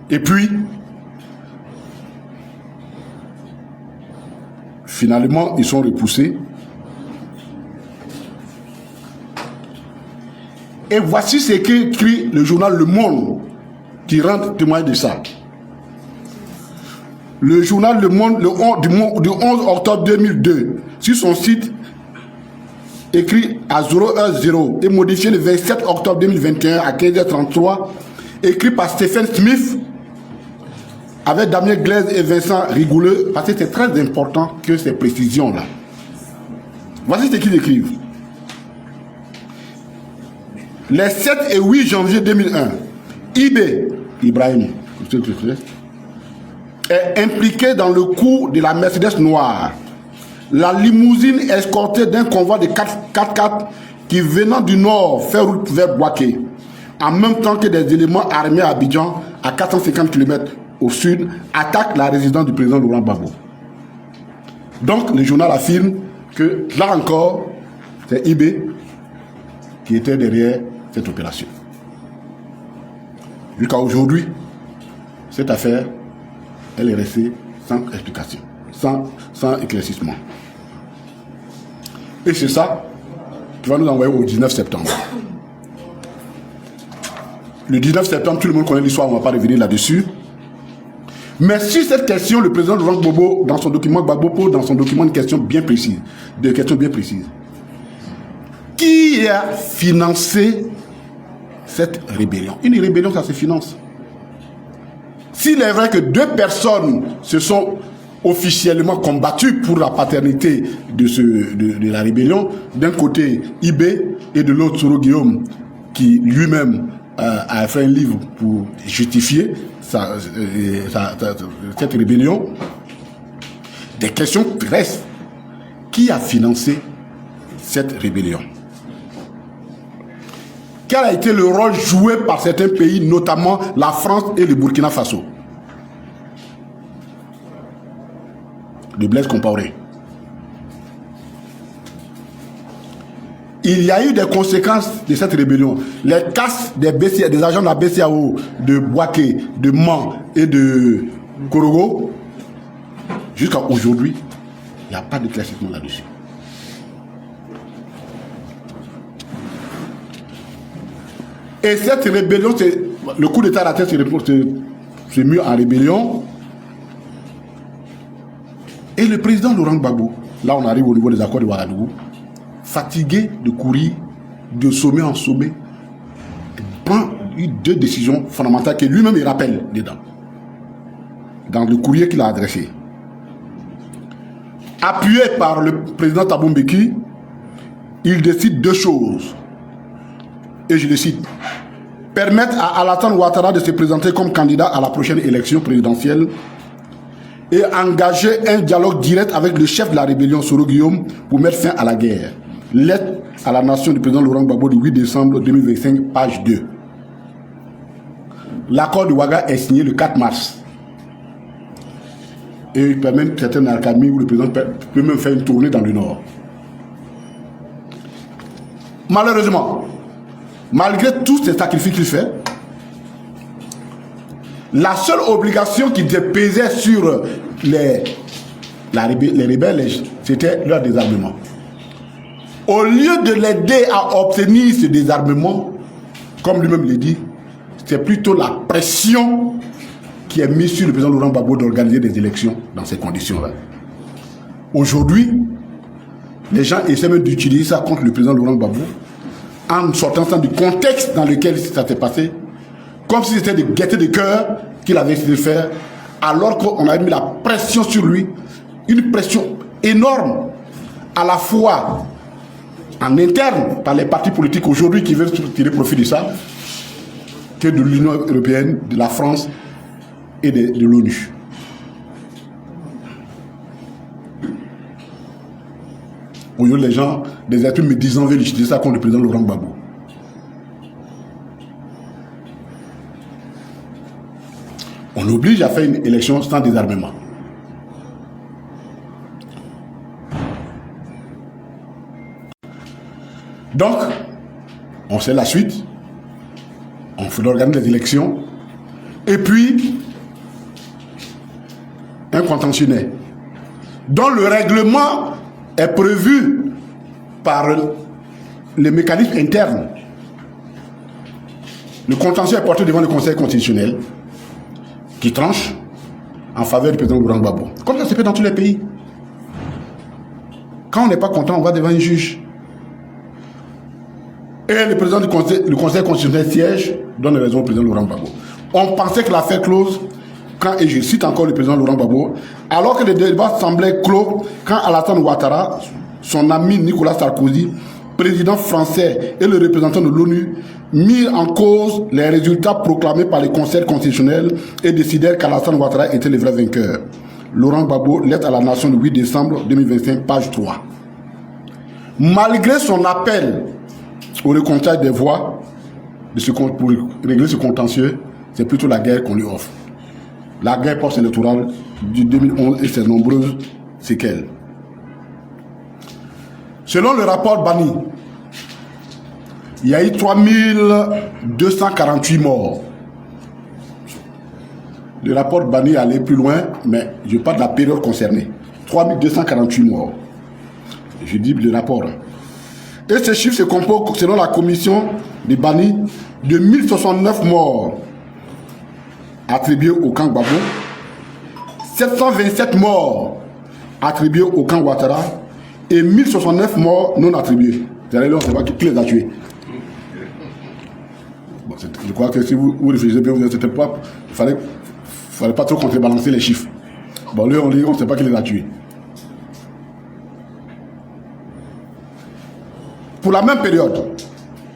Et puis, finalement, ils sont repoussés. Et voici ce qu'écrit le journal Le Monde, qui rend témoin de ça. Le journal Le Monde, du 11 octobre 2002, sur son site, écrit à 010 et modifié le 27 octobre 2021 à 15h33, écrit par Stephen Smith, avec Damien Glaise et Vincent Rigouleux, parce que c'est très important que ces précisions-là. Voici ce qu'ils écrivent. Les 7 et 8 janvier 2001, Ibrahim est impliqué dans le coup de la Mercedes noire. La limousine escortée d'un convoi de 4x4 qui venant du nord fait route vers Boaké, en même temps que des éléments armés à Abidjan, à 450 km au sud, attaquent la résidence du président Laurent Gbagbo. Donc le journal affirme que là encore, c'est IB qui était derrière cette opération. Jusqu'à aujourd'hui, cette affaire, elle est restée sans explication, sans éclaircissement. Et c'est ça qui va nous envoyer au 19 septembre. Le 19 septembre, tout le monde connaît l'histoire, on ne va pas revenir là-dessus. Mais si cette question, le président Laurent Gbagbo, dans son document, Gbagbo pose dans son document une question bien précise, des questions bien précises. Qui a financé cette rébellion? Une rébellion, ça se finance. S'il est vrai que 2 personnes se sont officiellement combattu pour la paternité de la rébellion. D'un côté, Ibé, et de l'autre, Soro Guillaume, qui lui-même a fait un livre pour justifier cette rébellion. Des questions restent. Qui a financé cette rébellion? Quel a été le rôle joué par certains pays, notamment la France et le Burkina Faso? De Blaise Compaoré. Il y a eu des conséquences de cette rébellion. Les casses des agents de la BCAO, de Bouaké, de Man et de Korogo, jusqu'à aujourd'hui, il n'y a pas de classement là-dessus. Et cette rébellion, le coup d'État à la tête c'est mieux en rébellion. Et le président Laurent Gbagbo, là on arrive au niveau des accords de Ouagadougou, fatigué de courir de sommet en sommet, prend deux décisions fondamentales que lui-même il rappelle dedans, dans le courrier qu'il a adressé. Appuyé par le président Thabo Mbeki, il décide deux choses. Et je le cite. Permettre à Alassane Ouattara de se présenter comme candidat à la prochaine élection présidentielle et engager un dialogue direct avec le chef de la rébellion, Soro Guillaume, pour mettre fin à la guerre. Lettre à la nation du président Laurent Gbagbo du 8 décembre 2025, page 2. L'accord de Ouaga est signé le 4 mars. Et il permet une certaine accalmie où le président peut même faire une tournée dans le nord. Malheureusement, malgré tous ces sacrifices qu'il fait, la seule obligation qui pesait sur les rebelles, c'était leur désarmement. Au lieu de l'aider à obtenir ce désarmement, comme lui-même l'a dit, c'est plutôt la pression qui est mise sur le président Laurent Gbagbo d'organiser des élections dans ces conditions-là. Aujourd'hui, les gens essaient même d'utiliser ça contre le président Laurent Gbagbo en sortant du contexte dans lequel ça s'est passé, comme si c'était de gaieté de cœur qu'il avait essayé de faire, alors qu'on a mis la pression sur lui, une pression énorme, à la fois en interne par les partis politiques aujourd'hui qui veulent tirer profit de ça, que de l'Union européenne, de la France et de l'ONU. Aujourd'hui, les gens, des êtres me disant veulent utiliser ça contre le président Laurent Gbagbo. On oblige à faire une élection sans désarmement. Donc, on sait la suite. On fait organiser les élections. Et puis, un contentionnel dont le règlement est prévu par les mécanismes internes. Le contentieux est porté devant le Conseil constitutionnel qui tranche en faveur du président Laurent Gbagbo. Comme ça se fait dans tous les pays. Quand on n'est pas content, on va devant un juge. Et le président du Conseil constitutionnel siège, donne raison au président Laurent Gbagbo. On pensait que l'affaire close, quand, et je cite encore le président Laurent Gbagbo, alors que le débat semblait clos, quand Alassane Ouattara, son ami Nicolas Sarkozy, président français et le représentant de l'ONU, mirent en cause les résultats proclamés par le Conseil constitutionnel et décidèrent qu'Alassane Ouattara était le vrai vainqueur. Laurent Gbagbo, lettre à la nation le 8 décembre 2025, page 3. Malgré son appel au recomptage des voix pour régler ce contentieux, c'est plutôt la guerre qu'on lui offre. La guerre post-électorale du 2011 et ses nombreuses séquelles. Selon le rapport Bani, il y a eu 3248 morts. Le rapport Bani allait plus loin, mais je parle de la période concernée. 3248 morts. Je dis le rapport. Et ce chiffre se compose, selon la commission de Bani, de 1069 morts attribués au camp Gbagbo, 727 morts attribués au camp Ouattara et 1069 morts non attribués. C'est-à-dire, on ne sait pas qui les a tués. Bon, je crois que si vous réfléchissez bien, vous êtes pas, il ne fallait pas trop contrebalancer les chiffres. Bon, lui, on ne sait pas qui les a tués. Pour la même période,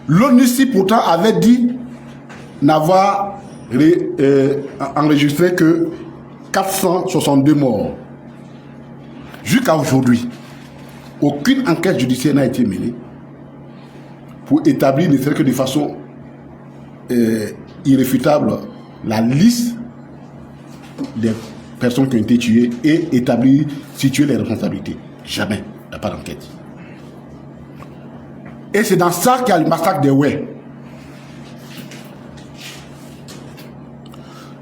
l'ONUCI pourtant avait dit n'avoir enregistré que 462 morts. Jusqu'à aujourd'hui, aucune enquête judiciaire n'a été menée pour établir, ne serait que de façon irréfutable, la liste des personnes qui ont été tuées et établir, situer les responsabilités. Jamais. Il n'y a pas d'enquête. Et c'est dans ça qu'il y a le massacre des Oué.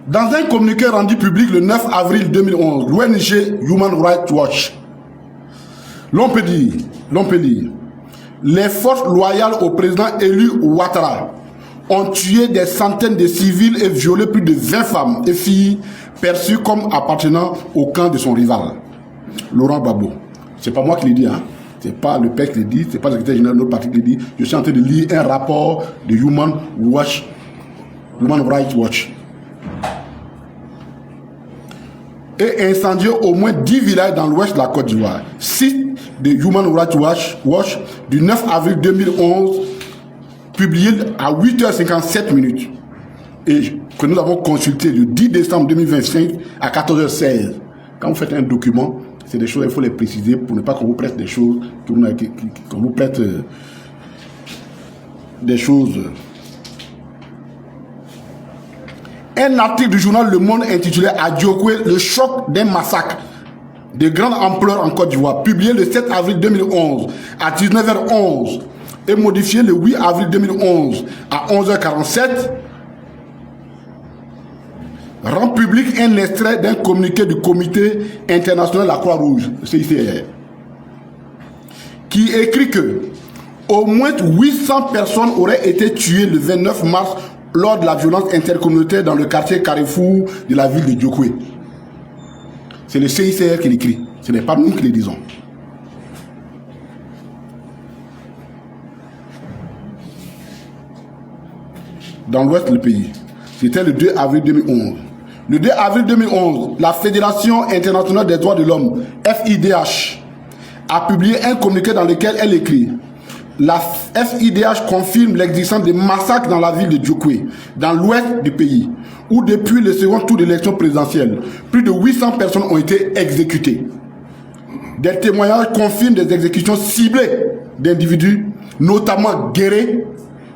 Dans un communiqué rendu public le 9 avril 2011, l'ONG Human Rights Watch, l'on peut dire, les forces loyales au président élu Ouattara ont tué des centaines de civils et violé plus de 20 femmes et filles perçues comme appartenant au camp de son rival, Laurent Gbagbo. C'est pas moi qui l'ai dit, hein. C'est pas le père qui le dit, c'est pas le secrétaire général de notre parti qui le dit. Je suis en train de lire un rapport de Human Rights Watch. Et incendié au moins 10 villages dans l'ouest de la Côte d'Ivoire. Site de Human Rights Watch du 9 avril 2011, publié à 8h57 minutes. Et que nous avons consulté le 10 décembre 2025 à 14h16. Quand vous faites un document, c'est des choses, il faut les préciser pour ne pas qu'on vous prête des choses, qu'on vous prête des choses. Un article du journal Le Monde intitulé Adjokwe, le choc d'un massacre de grande ampleur en Côte d'Ivoire, publié le 7 avril 2011 à 19h11 et modifié le 8 avril 2011 à 11h47, rend public un extrait d'un communiqué du Comité international de la Croix-Rouge, CICR, qui écrit que au moins 800 personnes auraient été tuées le 29 mars lors de la violence intercommunautaire dans le quartier Carrefour de la ville de Djokwe. C'est le CICR qui l'écrit, ce n'est pas nous qui le disons. Dans l'ouest du pays, c'était le 2 avril 2011. Le 2 avril 2011, la Fédération internationale des droits de l'homme, FIDH, a publié un communiqué dans lequel elle écrit: la FIDH confirme l'existence de massacres dans la ville de Djokwe, dans l'ouest du pays, où depuis le second tour de l'élection présidentielle, plus de 800 personnes ont été exécutées. Des témoignages confirment des exécutions ciblées d'individus, notamment Guéré,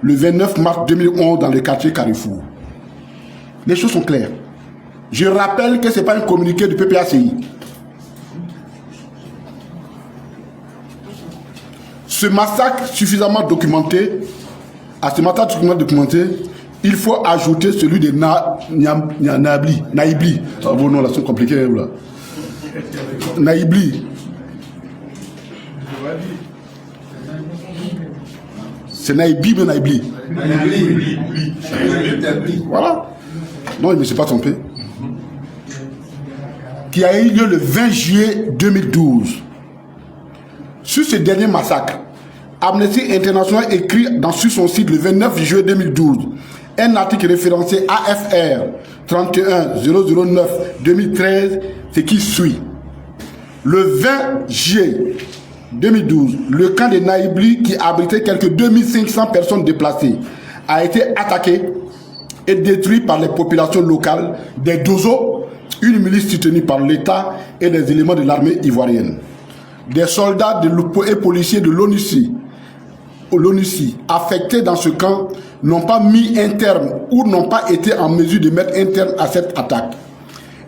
le 29 mars 2011 dans le quartier Carrefour. Les choses sont claires. Je rappelle que ce n'est pas un communiqué du PPACI. Ce massacre suffisamment documenté, à ce massacre documenté, il faut ajouter celui de Naïbli. Ah, vos noms là sont compliqués. Là. Naïbli. C'est Naïbi, mais Naïbli. Voilà. Non, il ne s'est pas trompé. Qui a eu lieu le 20 juillet 2012. Sur ce dernier massacre, Amnesty International écrit sur son site le 29 juillet 2012 un article référencé AFR 31-009-2013, ce qui suit. Le 20 juillet 2012, le camp de Naïbli, qui abritait quelques 2500 personnes déplacées, a été attaqué et détruit par les populations locales, des Dozo, une milice soutenue par l'État et des éléments de l'armée ivoirienne. Des soldats et policiers de l'ONUCI affectés dans ce camp n'ont pas mis un terme ou n'ont pas été en mesure de mettre un terme à cette attaque.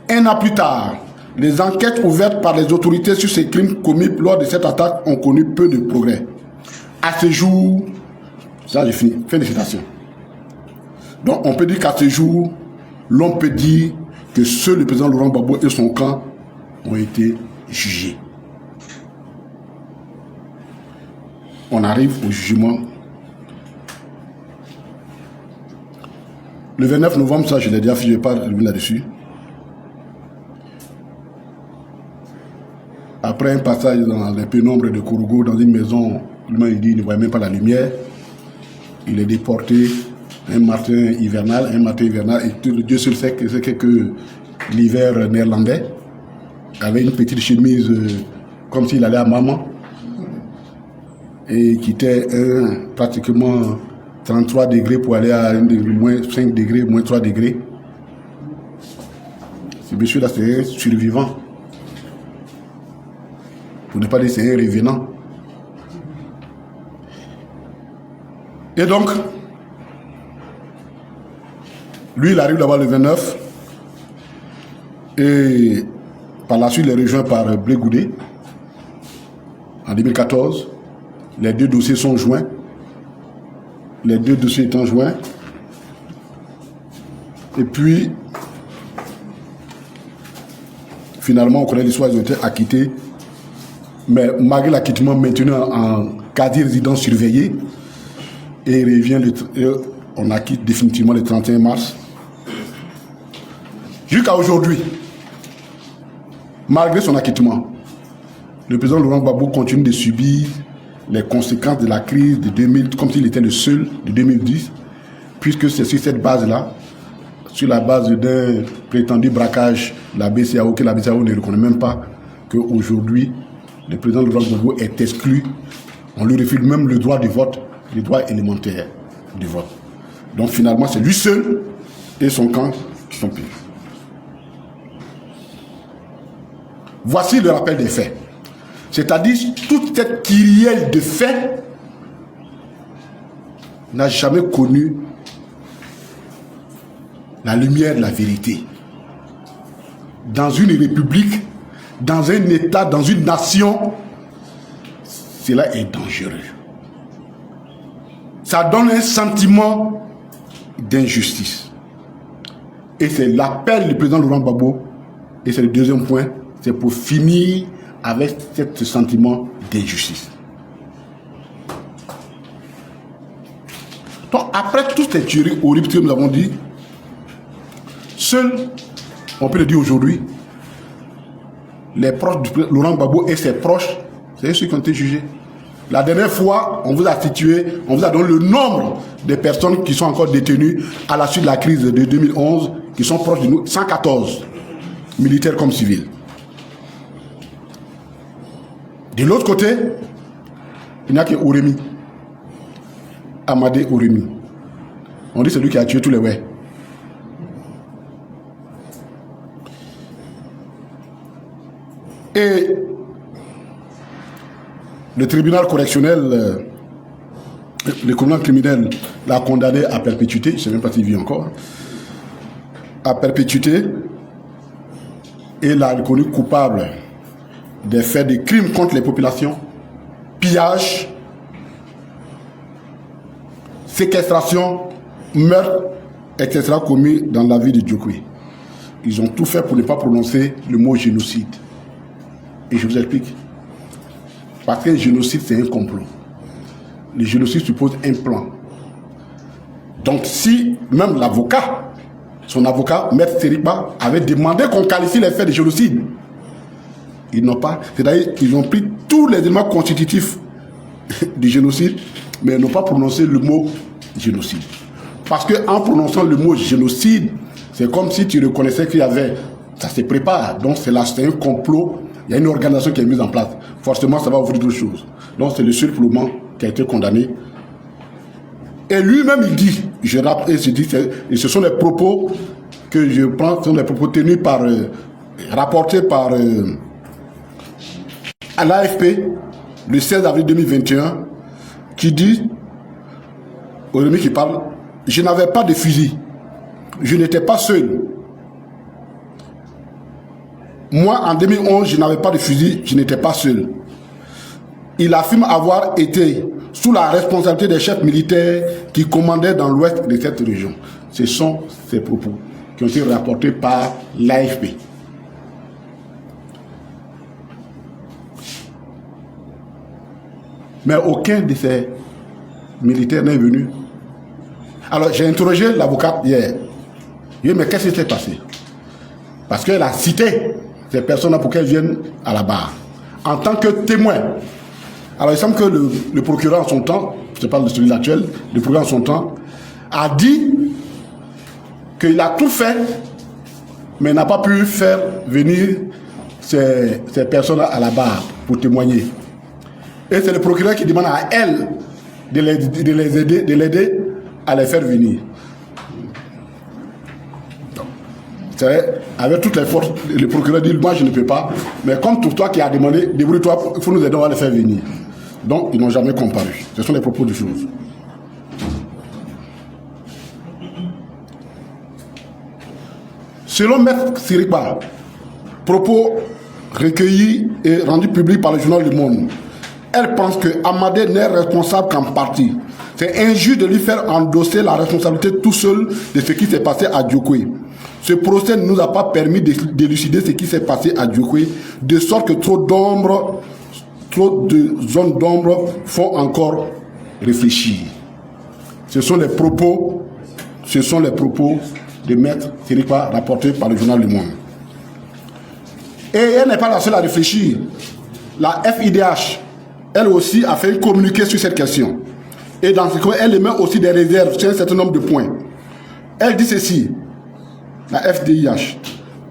Un an plus tard, les enquêtes ouvertes par les autorités sur ces crimes commis lors de cette attaque ont connu peu de progrès. À ce jour, ça j'ai fini, fin de citation. Donc on peut dire qu'à ce jour, l'on peut dire que seul le président Laurent Gbagbo et son camp ont été jugés. On arrive au jugement. Le 29 novembre, ça je l'ai déjà fait, je ne vais pas revenir là-dessus. Après un passage dans les pénombres de Kourougo, dans une maison, il dit qu'il ne voyait même pas la lumière. Il est déporté un matin hivernal, et Dieu seul sait que l'hiver néerlandais. avait une petite chemise comme s'il allait à maman et qui était pratiquement 33 degrés pour aller à moins 5 degrés, moins 3 degrés. Ce monsieur-là, c'est un survivant. Pour ne pas dire c'est un revenant. Et donc, lui, il arrive là-bas le 29. Et par la suite, il est rejoint par Blé Goudé. En 2014, les deux dossiers sont joints. Les deux dossiers étant joints. Et puis, finalement, on connaît l'histoire, ils ont été acquittés. Mais malgré l'acquittement maintenu en quasi-résidence surveillée, et il revient on acquitte définitivement le 31 mars. Jusqu'à aujourd'hui, malgré son acquittement, le président Laurent Gbagbo continue de subir les conséquences de la crise de 2000, comme s'il était le seul de 2010, puisque c'est sur cette base-là, sur la base d'un prétendu braquage, la BCAO, que la BCAO ne reconnaît même pas, qu'aujourd'hui, le président Laurent Gbagbo est exclu. On lui refuse même le droit de vote, le droit élémentaire du vote. Donc finalement, c'est lui seul et son camp qui sont pris. Voici le rappel des faits. C'est-à-dire, toute cette kyrielle de faits n'a jamais connu la lumière de la vérité. Dans une république, dans un État, dans une nation, cela est dangereux. Ça donne un sentiment d'injustice. Et c'est l'appel du président Laurent Gbagbo, et c'est le deuxième point, c'est pour finir avec ce sentiment d'injustice. Donc, après toutes ces tueries horribles que nous avons dit, seuls, on peut le dire aujourd'hui, les proches de Laurent Gbagbo et ses proches, c'est ceux qui ont été jugés. La dernière fois, on vous a situé, on vous a donné le nombre de personnes qui sont encore détenues à la suite de la crise de 2011, qui sont proches de nous, 114 militaires comme civils. De l'autre côté, il n'y a que Oremi, Amadé Oremi. On dit c'est lui qui a tué tous les ouais. Et le tribunal correctionnel, le tribunal criminel l'a condamné à perpétuité, je ne sais même pas s'il vit encore, à perpétuité, et l'a reconnu coupable des faits de crimes contre les populations, pillage, séquestration, meurtre, etc. commis dans la ville de Djokwe. Ils ont tout fait pour ne pas prononcer le mot génocide. Et je vous explique. Parce qu'un génocide, c'est un complot. Le génocide suppose un plan. Donc si même l'avocat, son avocat, Maître Seriba, avait demandé qu'on qualifie les faits de génocide, ils n'ont pas. C'est-à-dire qu'ils ont pris tous les éléments constitutifs du génocide, mais ils n'ont pas prononcé le mot génocide. Parce qu'en prononçant le mot génocide, c'est comme si tu reconnaissais qu'il y avait... Ça se prépare. Donc c'est là, c'est un complot. Il y a une organisation qui est mise en place. Forcément, ça va ouvrir d'autres choses. Donc c'est le seul pour le moment qui a été condamné. Et lui-même, il dit, et ce sont les propos que je prends, ce sont les propos tenus par, rapportés par à l'AFP le 16 avril 2021, qui dit, Oremi qui parle, je n'avais pas de fusil, je n'étais pas seul. Moi, en 2011, je n'avais pas de fusil, je n'étais pas seul. Il affirme avoir été sous la responsabilité des chefs militaires qui commandaient dans l'ouest de cette région. Ce sont ces propos qui ont été rapportés par l'AFP. Mais aucun de ces militaires n'est venu. Alors, j'ai interrogé l'avocate hier. Je lui ai dit, mais qu'est-ce qui s'est passé? Parce qu'elle a cité ces personnes-là pour qu'elles viennent à la barre, en tant que témoins. Alors il semble que le procureur en son temps, je parle de celui actuel, le procureur en son temps, a dit qu'il a tout fait, mais n'a pas pu faire venir ces personnes à la barre pour témoigner. Et c'est le procureur qui demande à elle de l'aider à les faire venir. Avec toutes les forces, le procureur dit, moi je ne peux pas, mais comme toi qui as demandé, débrouille-toi, il faut nous aider, on va les faire venir. Donc ils n'ont jamais comparu. Ce sont les propos de choses. Selon Maître Sirikba, propos recueillis et rendus publics par le journal Le Monde, elle pense que Amadé n'est responsable qu'en partie. C'est injuste de lui faire endosser la responsabilité tout seul de ce qui s'est passé à Djokwe. Ce procès ne nous a pas permis d'élucider ce qui s'est passé à Djokwe, de sorte que trop de zones d'ombre font encore réfléchir. Ce sont les propos de Maître Sirikba rapportés par le journal Le Monde. Et elle n'est pas la seule à réfléchir. La FIDH, elle aussi, a fait communiquer sur cette question. Et dans ce cas, elle émet aussi des réserves sur un certain nombre de points. Elle dit ceci, la FDIH.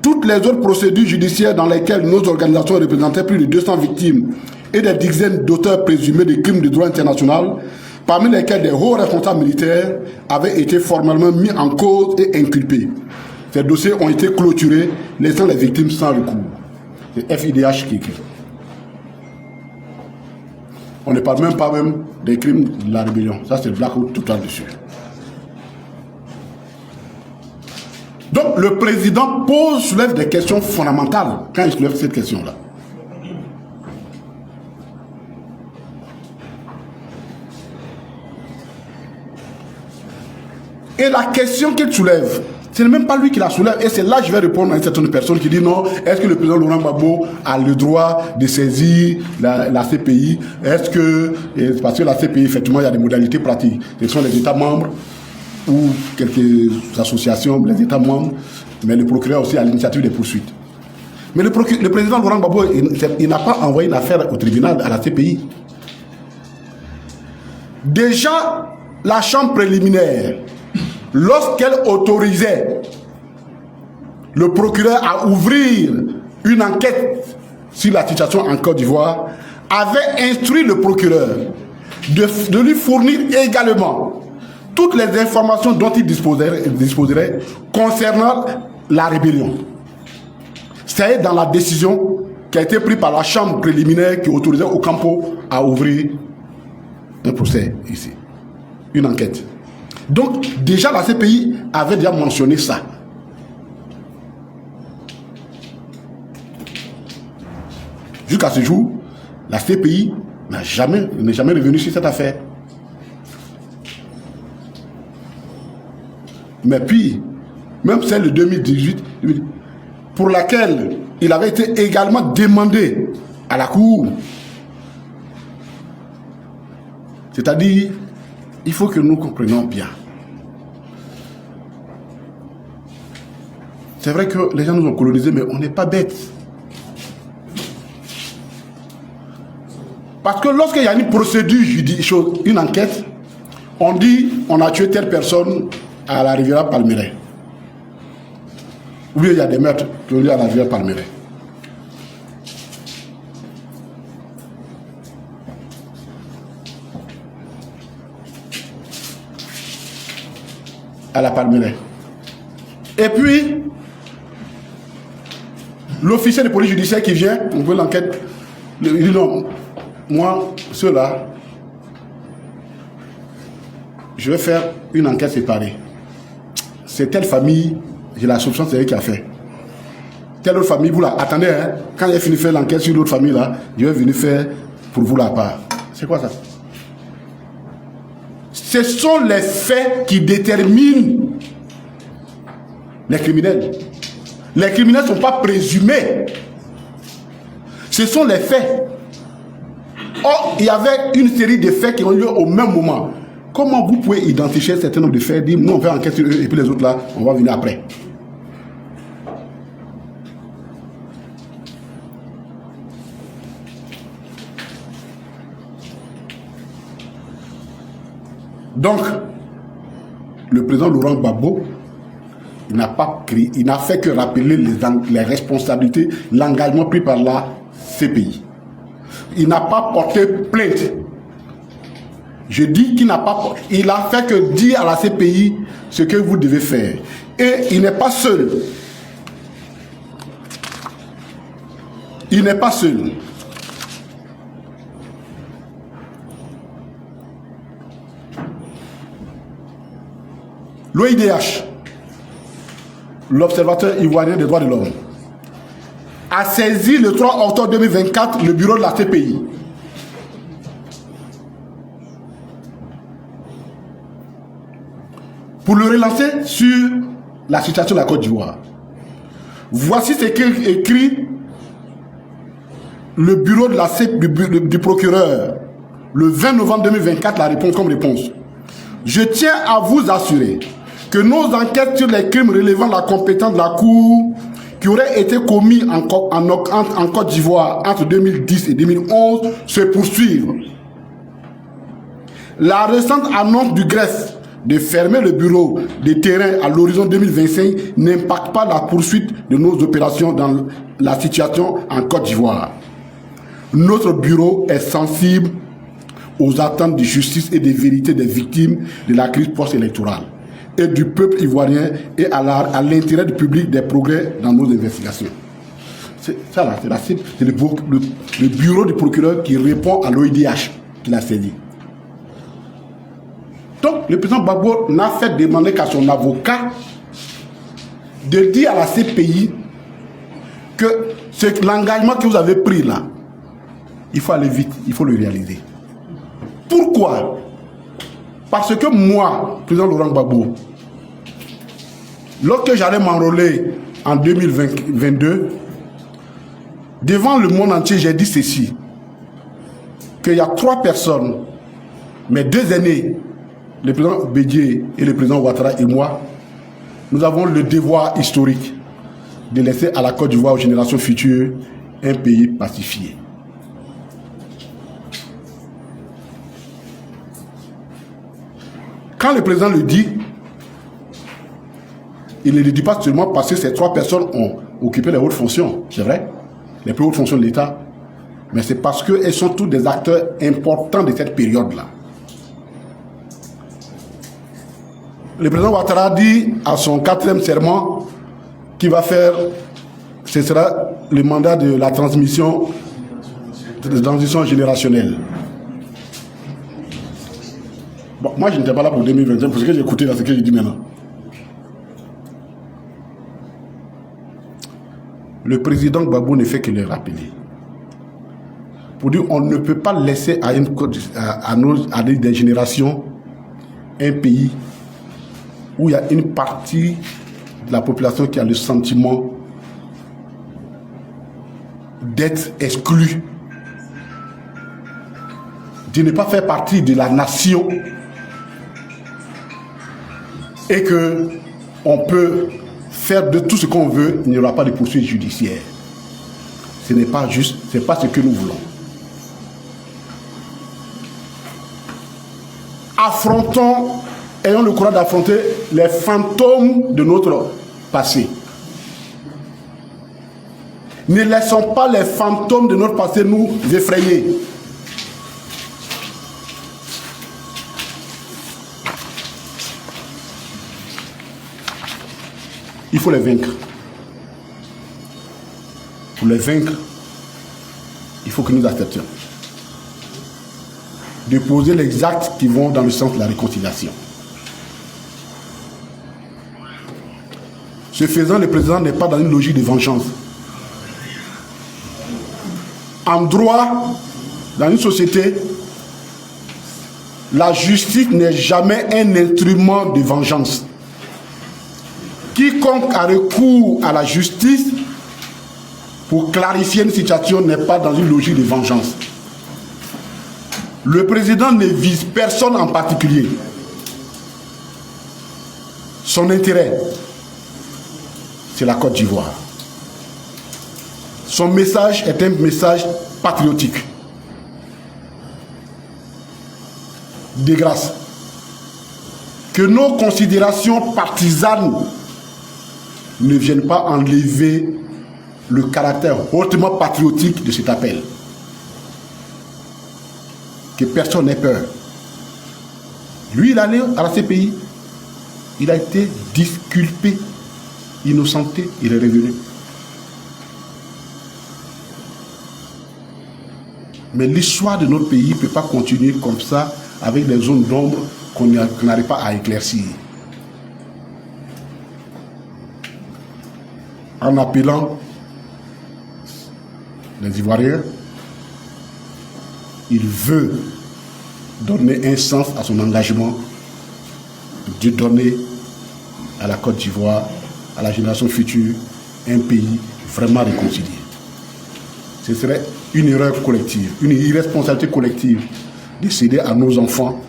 Toutes les autres procédures judiciaires dans lesquelles nos organisations représentaient plus de 200 victimes et des dizaines d'auteurs présumés de crimes de droit international, parmi lesquels des hauts responsables militaires avaient été formellement mis en cause et inculpés. Ces dossiers ont été clôturés, laissant les victimes sans recours. C'est FIDH qui écrit. On ne parle même pas des crimes de la rébellion. Ça, c'est blackout total dessus. Donc, le président soulève des questions fondamentales quand il soulève cette question-là. Et la question qu'il soulève, ce n'est même pas lui qui la soulève. Et c'est là que je vais répondre à une certaine personne qui dit non, est-ce que le président Laurent Gbagbo a le droit de saisir la CPI? Est-ce que, parce que la CPI, effectivement, il y a des modalités pratiques. Ce sont les États membres ou quelques associations, les États membres, mais le procureur aussi a l'initiative des poursuites. Mais le président Laurent Gbagbo, il n'a pas envoyé une affaire au tribunal, à la CPI. Déjà, la chambre préliminaire, lorsqu'elle autorisait le procureur à ouvrir une enquête sur la situation en Côte d'Ivoire, avait instruit le procureur de lui fournir également toutes les informations dont il disposerait concernant la rébellion. C'est dans la décision qui a été prise par la chambre préliminaire qui autorisait Ocampo à ouvrir un procès ici, une enquête. Donc, déjà, la CPI avait déjà mentionné ça. Jusqu'à ce jour, la CPI n'est jamais revenue sur cette affaire. Mais puis, même celle de 2018, pour laquelle il avait été également demandé à la Cour. C'est-à-dire, il faut que nous comprenions bien. C'est vrai que les gens nous ont colonisés, mais on n'est pas bêtes. Parce que lorsqu'il y a une procédure judiciaire, une enquête, on dit on a tué telle personne à la rivière Palmeraie. Ou bien il y a des meurtres qui ont lieu à la rivière Palmeraie. À la Palmeraie. Et puis, l'officier de police judiciaire qui vient, on veut l'enquête, il dit non, moi, ceux-là, je vais faire une enquête séparée. C'est telle famille, j'ai la soupçon, c'est elle qui a fait. Telle autre famille, vous là, attendez, hein, quand j'ai fini de faire l'enquête sur l'autre famille là, je vais venir faire pour vous la part. C'est quoi ça? Ce sont les faits qui déterminent les criminels. Les criminels ne sont pas présumés. Ce sont les faits. Or, il y avait une série de faits qui ont lieu au même moment. Comment vous pouvez identifier un certain nombre de faits, dire nous on fait enquête sur eux et puis les autres là, on va venir après? Donc, le président Laurent Gbagbo il n'a pas créé, il n'a fait que rappeler les responsabilités, l'engagement pris par la CPI. Il n'a pas porté plainte. Je dis qu'il n'a pas porté. Il a fait que dire à la CPI ce que vous devez faire. Et il n'est pas seul. Il n'est pas seul. L'OIDH, l'Observateur ivoirien des droits de l'homme, a saisi le 3 octobre 2024 le bureau de la CPI. Pour le relancer sur la situation de la Côte d'Ivoire. Voici ce qu'écrit le bureau de du procureur le 20 novembre 2024, la réponse comme réponse. Je tiens à vous assurer que nos enquêtes sur les crimes relevant la compétence de la Cour qui auraient été commis en Côte d'Ivoire entre 2010 et 2011 se poursuivent. La récente annonce du greffe de fermer le bureau des terrains à l'horizon 2025 n'impacte pas la poursuite de nos opérations dans la situation en Côte d'Ivoire. Notre bureau est sensible aux attentes de justice et de vérité des victimes de la crise post-électorale et du peuple ivoirien et à l'intérêt du public des progrès dans nos investigations. C'est le bureau du procureur qui répond à l'OIDH qui l'a saisi. Donc, le président Gbagbo n'a fait demander qu'à son avocat de dire à la CPI que l'engagement que vous avez pris là, il faut aller vite, il faut le réaliser. Pourquoi? Parce que moi, président Laurent Gbagbo, lorsque j'allais m'enrôler en 2022, devant le monde entier, j'ai dit ceci, qu'il y a 3 personnes, mes 2 aînés, le président Bédié et le président Ouattara et moi, nous avons le devoir historique de laisser à la Côte d'Ivoire aux générations futures un pays pacifié. Quand le président le dit, il ne le dit pas seulement parce que ces 3 personnes ont occupé les hautes fonctions, c'est vrai, les plus hautes fonctions de l'État, mais c'est parce qu'elles sont tous des acteurs importants de cette période-là. Le président Ouattara dit à son 4e serment qu'il va faire, ce sera le mandat de la transition générationnelle. Bon, moi, je n'étais pas là pour 2025, parce que j'ai écouté là ce que j'ai dit maintenant. Le président Gbagbo ne fait que le rappeler. Pour dire on ne peut pas laisser à des générations un pays où il y a une partie de la population qui a le sentiment d'être exclue, de ne pas faire partie de la nation, et que on peut faire de tout ce qu'on veut, il n'y aura pas de poursuite judiciaire. Ce n'est pas juste, ce n'est pas ce que nous voulons. Affrontons, ayons le courage d'affronter les fantômes de notre passé. Ne laissons pas les fantômes de notre passé nous effrayer. Il faut les vaincre. Pour les vaincre, il faut que nous acceptions de poser les actes qui vont dans le sens de la réconciliation. Ce faisant, le président n'est pas dans une logique de vengeance. En droit, dans une société, la justice n'est jamais un instrument de vengeance. Quiconque a recours à la justice pour clarifier une situation n'est pas dans une logique de vengeance. Le président ne vise personne en particulier. Son intérêt, c'est la Côte d'Ivoire. Son message est un message patriotique. De grâce, que nos considérations partisanes ne vienne pas enlever le caractère hautement patriotique de cet appel. Que personne n'ait peur. Lui, il est allé à la CPI, il a été disculpé, innocenté, il est revenu. Mais l'histoire de notre pays ne peut pas continuer comme ça, avec des zones d'ombre qu'on n'arrive pas à éclaircir. En appelant les Ivoiriens, il veut donner un sens à son engagement de donner à la Côte d'Ivoire, à la génération future, un pays vraiment réconcilié. Ce serait une erreur collective, une irresponsabilité collective de céder à nos enfants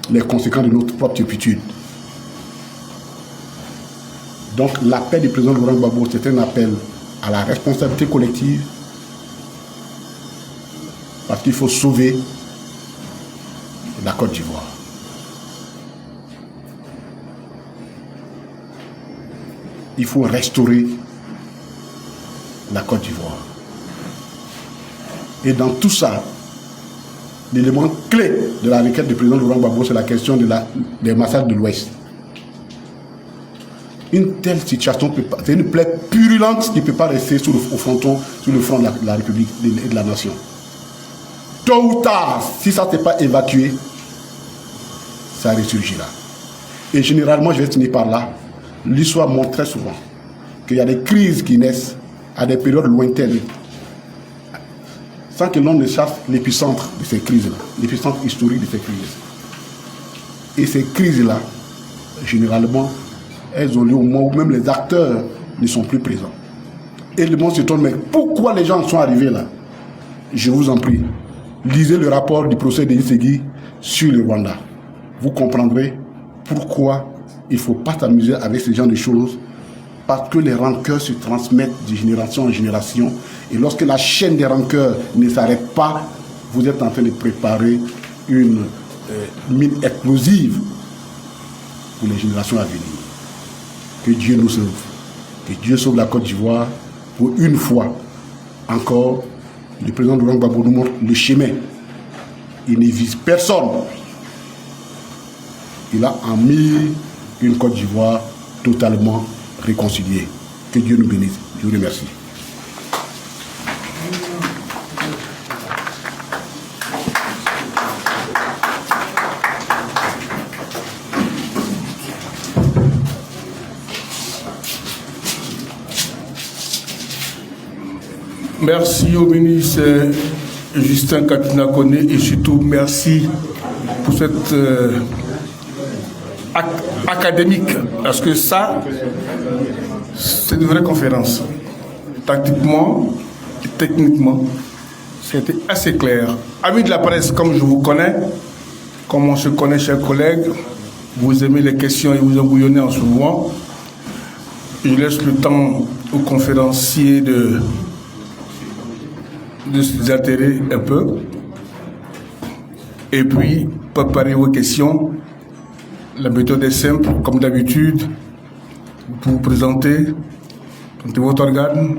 les conséquences de notre propre turpitude. Donc l'appel du président Laurent Gbagbo, c'est un appel à la responsabilité collective, parce qu'il faut sauver la Côte d'Ivoire. Il faut restaurer la Côte d'Ivoire. Et dans tout ça, l'élément clé de la requête du président Laurent Gbagbo, c'est la question des massacres de l'Ouest. Une telle situation, c'est une plaie purulente qui ne peut pas rester sur le front de la République et de la nation. Tôt ou tard, si ça ne s'est pas évacué, ça ressurgira. Et généralement, je vais finir par là, l'histoire montre très souvent qu'il y a des crises qui naissent à des périodes lointaines, sans que l'on ne sache l'épicentre de ces crises-là, l'épicentre historique de ces crises. Et ces crises-là, généralement, elles ont lieu au moment où même les acteurs ne sont plus présents. Et le monde se tourne, mais pourquoi les gens sont arrivés là? Je vous en prie, lisez le rapport du procès de Isegui sur le Rwanda. Vous comprendrez pourquoi il ne faut pas s'amuser avec ce genre de choses, parce que les rancœurs se transmettent de génération en génération. Et lorsque la chaîne des rancœurs ne s'arrête pas, vous êtes en train de préparer une mine explosive pour les générations à venir. Que Dieu nous sauve. Que Dieu sauve la Côte d'Ivoire. Pour une fois encore, le président Laurent Gbagbo nous montre le chemin. Il ne vise personne. Il a mis une Côte d'Ivoire totalement réconciliée. Que Dieu nous bénisse. Je vous remercie. Merci au ministre Justin Katina Koné et surtout merci pour cette académique, parce que ça, c'est une vraie conférence. Tactiquement et techniquement, c'était assez clair. Amis de la presse, comme je vous connais, comme on se connaît, chers collègues, vous aimez les questions et vous embouillonnez en souvent. Je laisse le temps aux conférenciers de se désaltérer un peu et puis préparer vos questions. La méthode est simple, comme d'habitude. Vous vous présentez, présentez votre organe,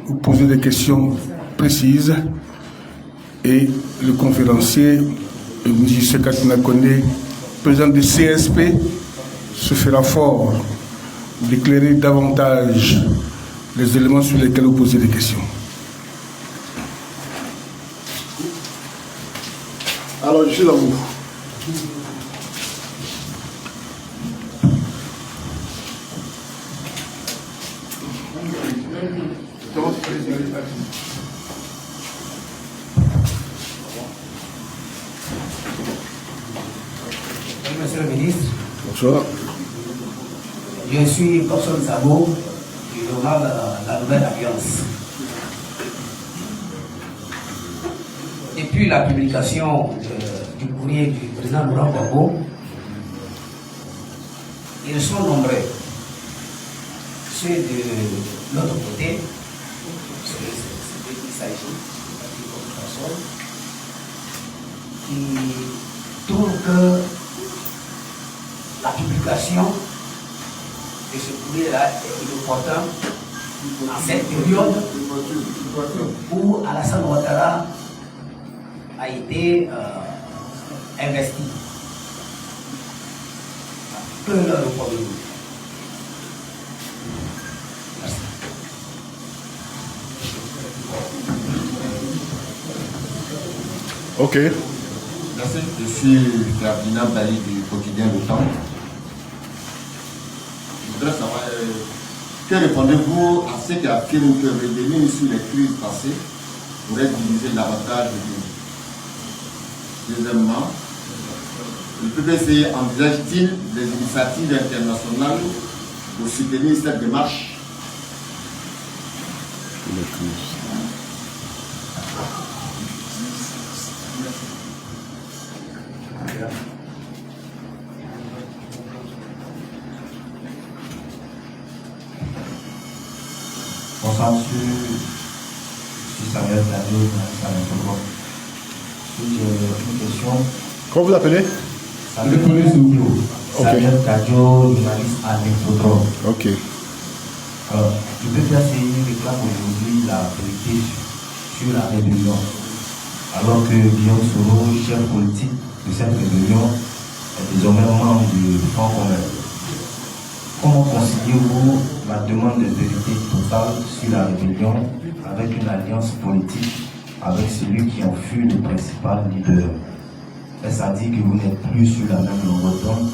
vous posez des questions précises et le conférencier, le ministre Katina Koné, président du CSP, se fera fort d'éclairer davantage les éléments sur lesquels vous posez des questions. Alors, je suis à vous. Monsieur le ministre. Bonsoir. Je suis Corson Sabo du journal La Nouvelle Alliance. Depuis la publication du courrier du président Laurent Gbagbo, ils sont nombreux. Ceux de l'autre côté, c'est de qui il s'agit, qui trouvent que la publication il est opportun en cette période où Alassane Ouattara a été investi. Que le problème. Merci. Ok. Merci. Je suis Ferdinand Bali du quotidien Le Temps. Je voudrais savoir, que répondez-vous à ceux qui affirment que revenir sur les crises passées pourrait diviser davantage le pays? Deuxièmement, le PPC envisage-t-il des initiatives internationales pour soutenir cette démarche? Bonsoir, monsieur. Je suis Samuel Tadio, journaliste à l'Info. J'ai une question. Comment vous appelez? Samuel Tadio, journaliste à l'Info. Ok. Alors, je veux faire une réclame aujourd'hui la vérité sur la rébellion. Alors que Guillaume Soro, chef politique de cette rébellion, est désormais membre du Front commun. Comment conciliez-vous la demande de vérité totale sur la rébellion avec une alliance politique avec celui qui en fut le principal leader? Est-ce à dire que vous n'êtes plus sur la même longueur d'onde?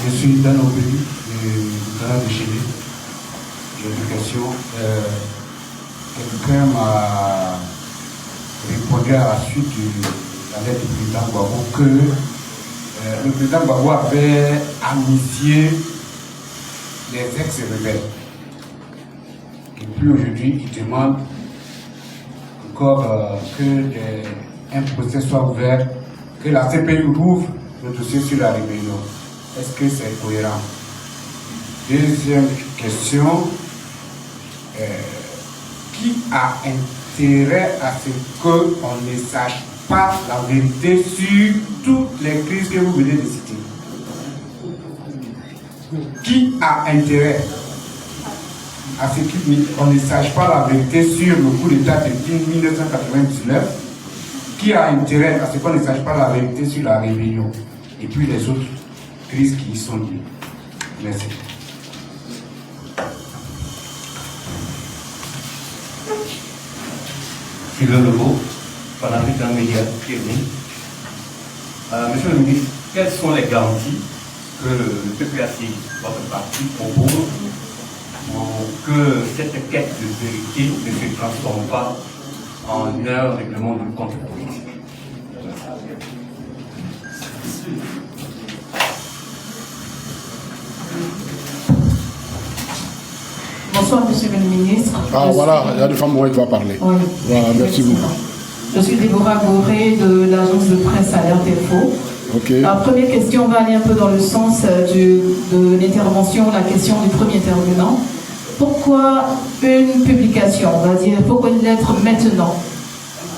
Je suis dans nos pays du canal de Chili. J'ai une question. Quelqu'un m'a répondu à la suite de la lettre du président Gbagbo que le président Gbagbo avait amnistié les ex-rebelles. Et puis aujourd'hui, il demande encore qu'un procès soit ouvert, que la CPI ouvre le dossier sur la rébellion. Est-ce que c'est cohérent? Deuxième question, qui a intérêt à ce qu'on ne sache pas la vérité sur toutes les crises que vous venez de citer? Qui a intérêt à ce qu'on ne sache pas la vérité sur le coup d'État de 1999? Qui a intérêt à ce qu'on ne sache pas la vérité sur la rébellion? Et puis les autres crises qui y sont liées. Merci. Sylvain Lebeau, panafricain média Pyrénées. Monsieur le ministre, quelles sont les garanties que le PPAC, votre parti, propose pour que cette quête de vérité ne se transforme pas en un règlement de compte politique? Bonsoir, monsieur le ministre. Ah, voilà, il y a des femmes qui vont parler. Oui. Voilà, merci beaucoup. Je suis Déborah Goré de l'agence de presse Alerte Info. Ok. La première question va aller un peu dans le sens de l'intervention, la question du premier intervenant. Pourquoi une publication, on va dire, pourquoi une lettre maintenant?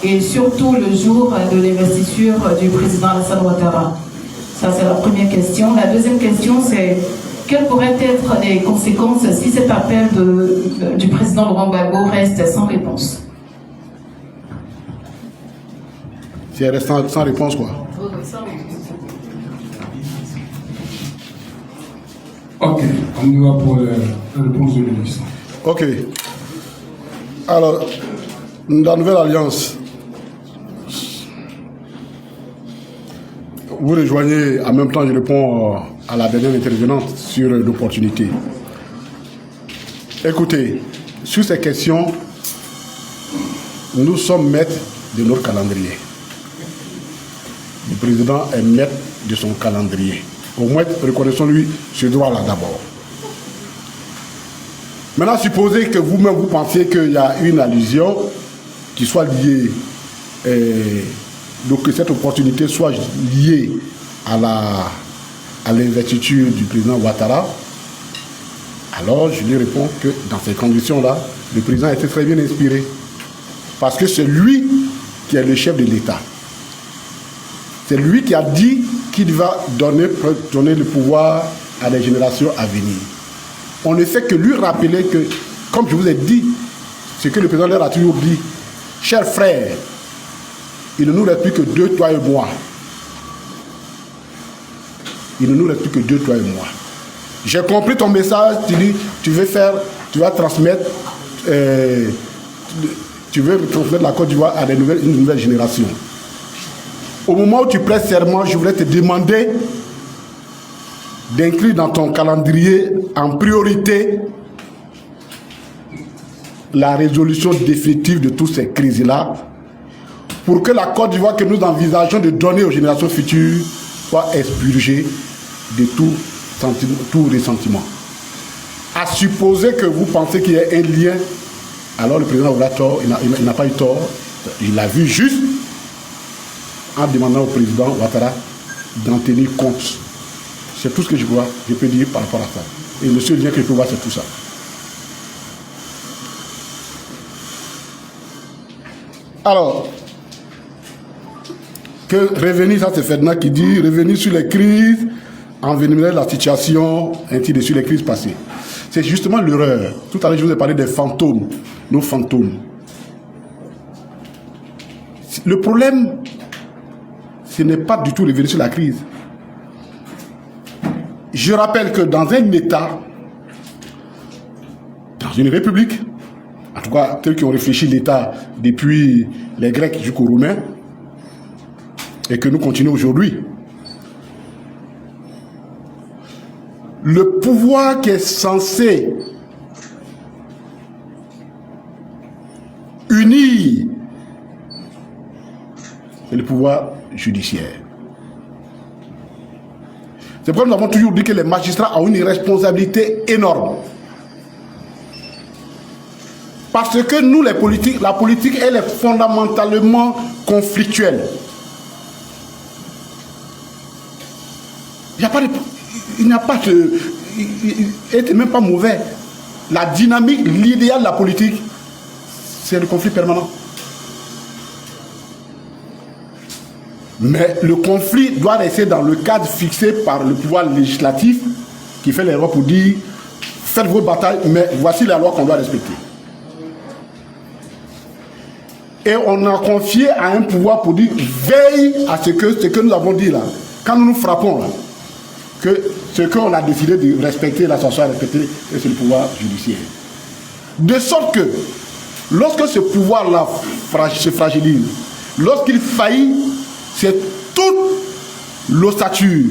Et surtout le jour de l'investiture du président Alassane Ouattara. Ça, c'est la première question. La deuxième question, c'est quelles pourraient être les conséquences si cet appel du président Laurent Gbagbo reste sans réponse? Si elle reste sans réponse, quoi? Ok, on y va pour la réponse du ministre. Ok. Alors, la nouvelle alliance, vous rejoignez, en même temps je réponds à la dernière intervenante sur l'opportunité. Écoutez, sur ces questions, nous sommes maîtres de notre calendrier. Le président est maître de son calendrier. Au moins, reconnaissons-lui ce droit-là d'abord. Maintenant, supposez que vous-même vous pensiez qu'il y a une allusion qui soit liée, donc que cette opportunité soit liée à l'investiture du président Ouattara. Alors je lui réponds que dans ces conditions-là, le président était très bien inspiré. Parce que c'est lui qui est le chef de l'État. C'est lui qui a dit qu'il va donner le pouvoir à les générations à venir. On ne fait que lui rappeler que, comme je vous ai dit, ce que le président leur a toujours dit, chers frères, il ne nous reste plus que deux, toi et moi. Il ne nous reste plus que deux, toi et moi. J'ai compris ton message, tu dis, tu vas transmettre la Côte d'Ivoire à une nouvelle génération. Au moment où tu prêtes serment, je voudrais te demander d'inclure dans ton calendrier en priorité la résolution définitive de toutes ces crises-là pour que la Côte d'Ivoire que nous envisageons de donner aux générations futures soit expurgée de tout ressentiment. À supposer que vous pensez qu'il y a un lien, alors le président aura tort, il n'a pas eu tort, il l'a vu juste en demandant au président Ouattara d'en tenir compte. C'est tout ce que je peux dire par rapport à ça. Et le seul lien que je peux voir, c'est tout ça. Alors, que revenir, ça c'est Ferdinand qui dit, revenir sur les crises, envenimer la situation, ainsi de suite, les crises passées. C'est justement l'erreur. Tout à l'heure, je vous ai parlé des fantômes, nos fantômes. Le problème, ce n'est pas du tout revenir sur la crise. Je rappelle que dans un État, dans une république, en tout cas, ceux qui ont réfléchi l'État depuis les Grecs jusqu'aux Romains, et que nous continuons aujourd'hui, le pouvoir qui est censé unir, c'est le pouvoir judiciaire. C'est pourquoi nous avons toujours dit que les magistrats ont une responsabilité énorme. Parce que nous, la politique, elle est fondamentalement conflictuelle. Il n'est même pas mauvais. La dynamique, l'idéal de la politique, c'est le conflit permanent. Mais le conflit doit rester dans le cadre fixé par le pouvoir législatif qui fait les lois pour dire faites vos batailles, mais voici la loi qu'on doit respecter. Et on a confié à un pouvoir pour dire veille à ce que nous avons dit là. Quand nous nous frappons là, que ce qu'on a décidé de respecter, la soit respecté, c'est le pouvoir judiciaire. De sorte que lorsque ce pouvoir-là se fragilise, lorsqu'il faillit, c'est toute l'ossature,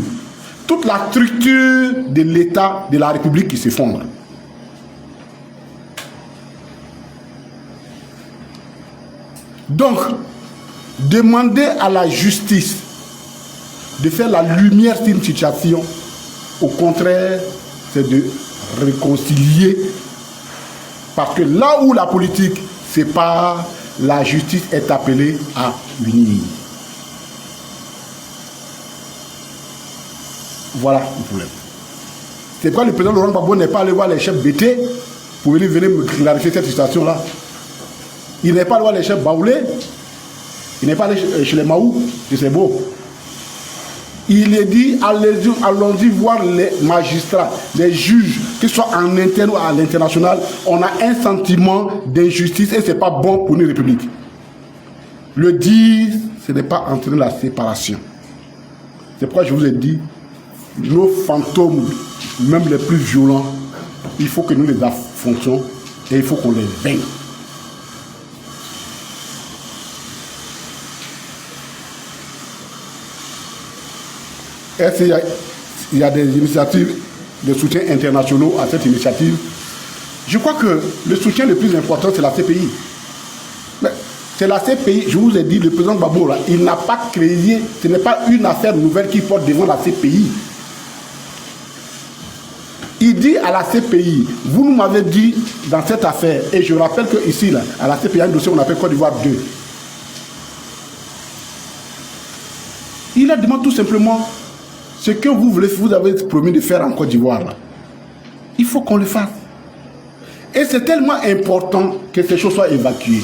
toute la structure de l'État, de la République qui s'effondre. Donc, demander à la justice de faire la lumière sur une situation, au contraire, c'est de réconcilier. Parce que là où la politique sépare, la justice est appelée à unir. Voilà le problème. C'est pourquoi le président Laurent Gbagbo n'est pas allé voir les chefs BT pour venir me clarifier cette situation-là. Il n'est pas allé voir les chefs Baoulé, il n'est pas allé chez les Maou, c'est beau. Il est dit, allons-y voir les magistrats, les juges, qu'ils soient en interne ou à l'international. On a un sentiment d'injustice et ce n'est pas bon pour une république. Le dire, ce n'est pas entraîner la séparation. C'est pourquoi je vous ai dit, nos fantômes, même les plus violents, il faut que nous les affrontions et il faut qu'on les vainque. Est-ce qu'il y a des initiatives de soutien internationaux à cette initiative? Je crois que le soutien le plus important, c'est la CPI. C'est la CPI, je vous ai dit, le président Gbagbo, là, il n'a pas créé, ce n'est pas une affaire nouvelle qu'il porte devant la CPI. Il dit à la CPI, vous nous m'avez dit dans cette affaire, et je rappelle qu'ici, là, à la CPI, il y a un dossier qu'on appelle Côte d'Ivoire 2. Il a demandé tout simplement ce que vous avez promis de faire en Côte d'Ivoire. Il faut qu'on le fasse. Et c'est tellement important que ces choses soient évacuées.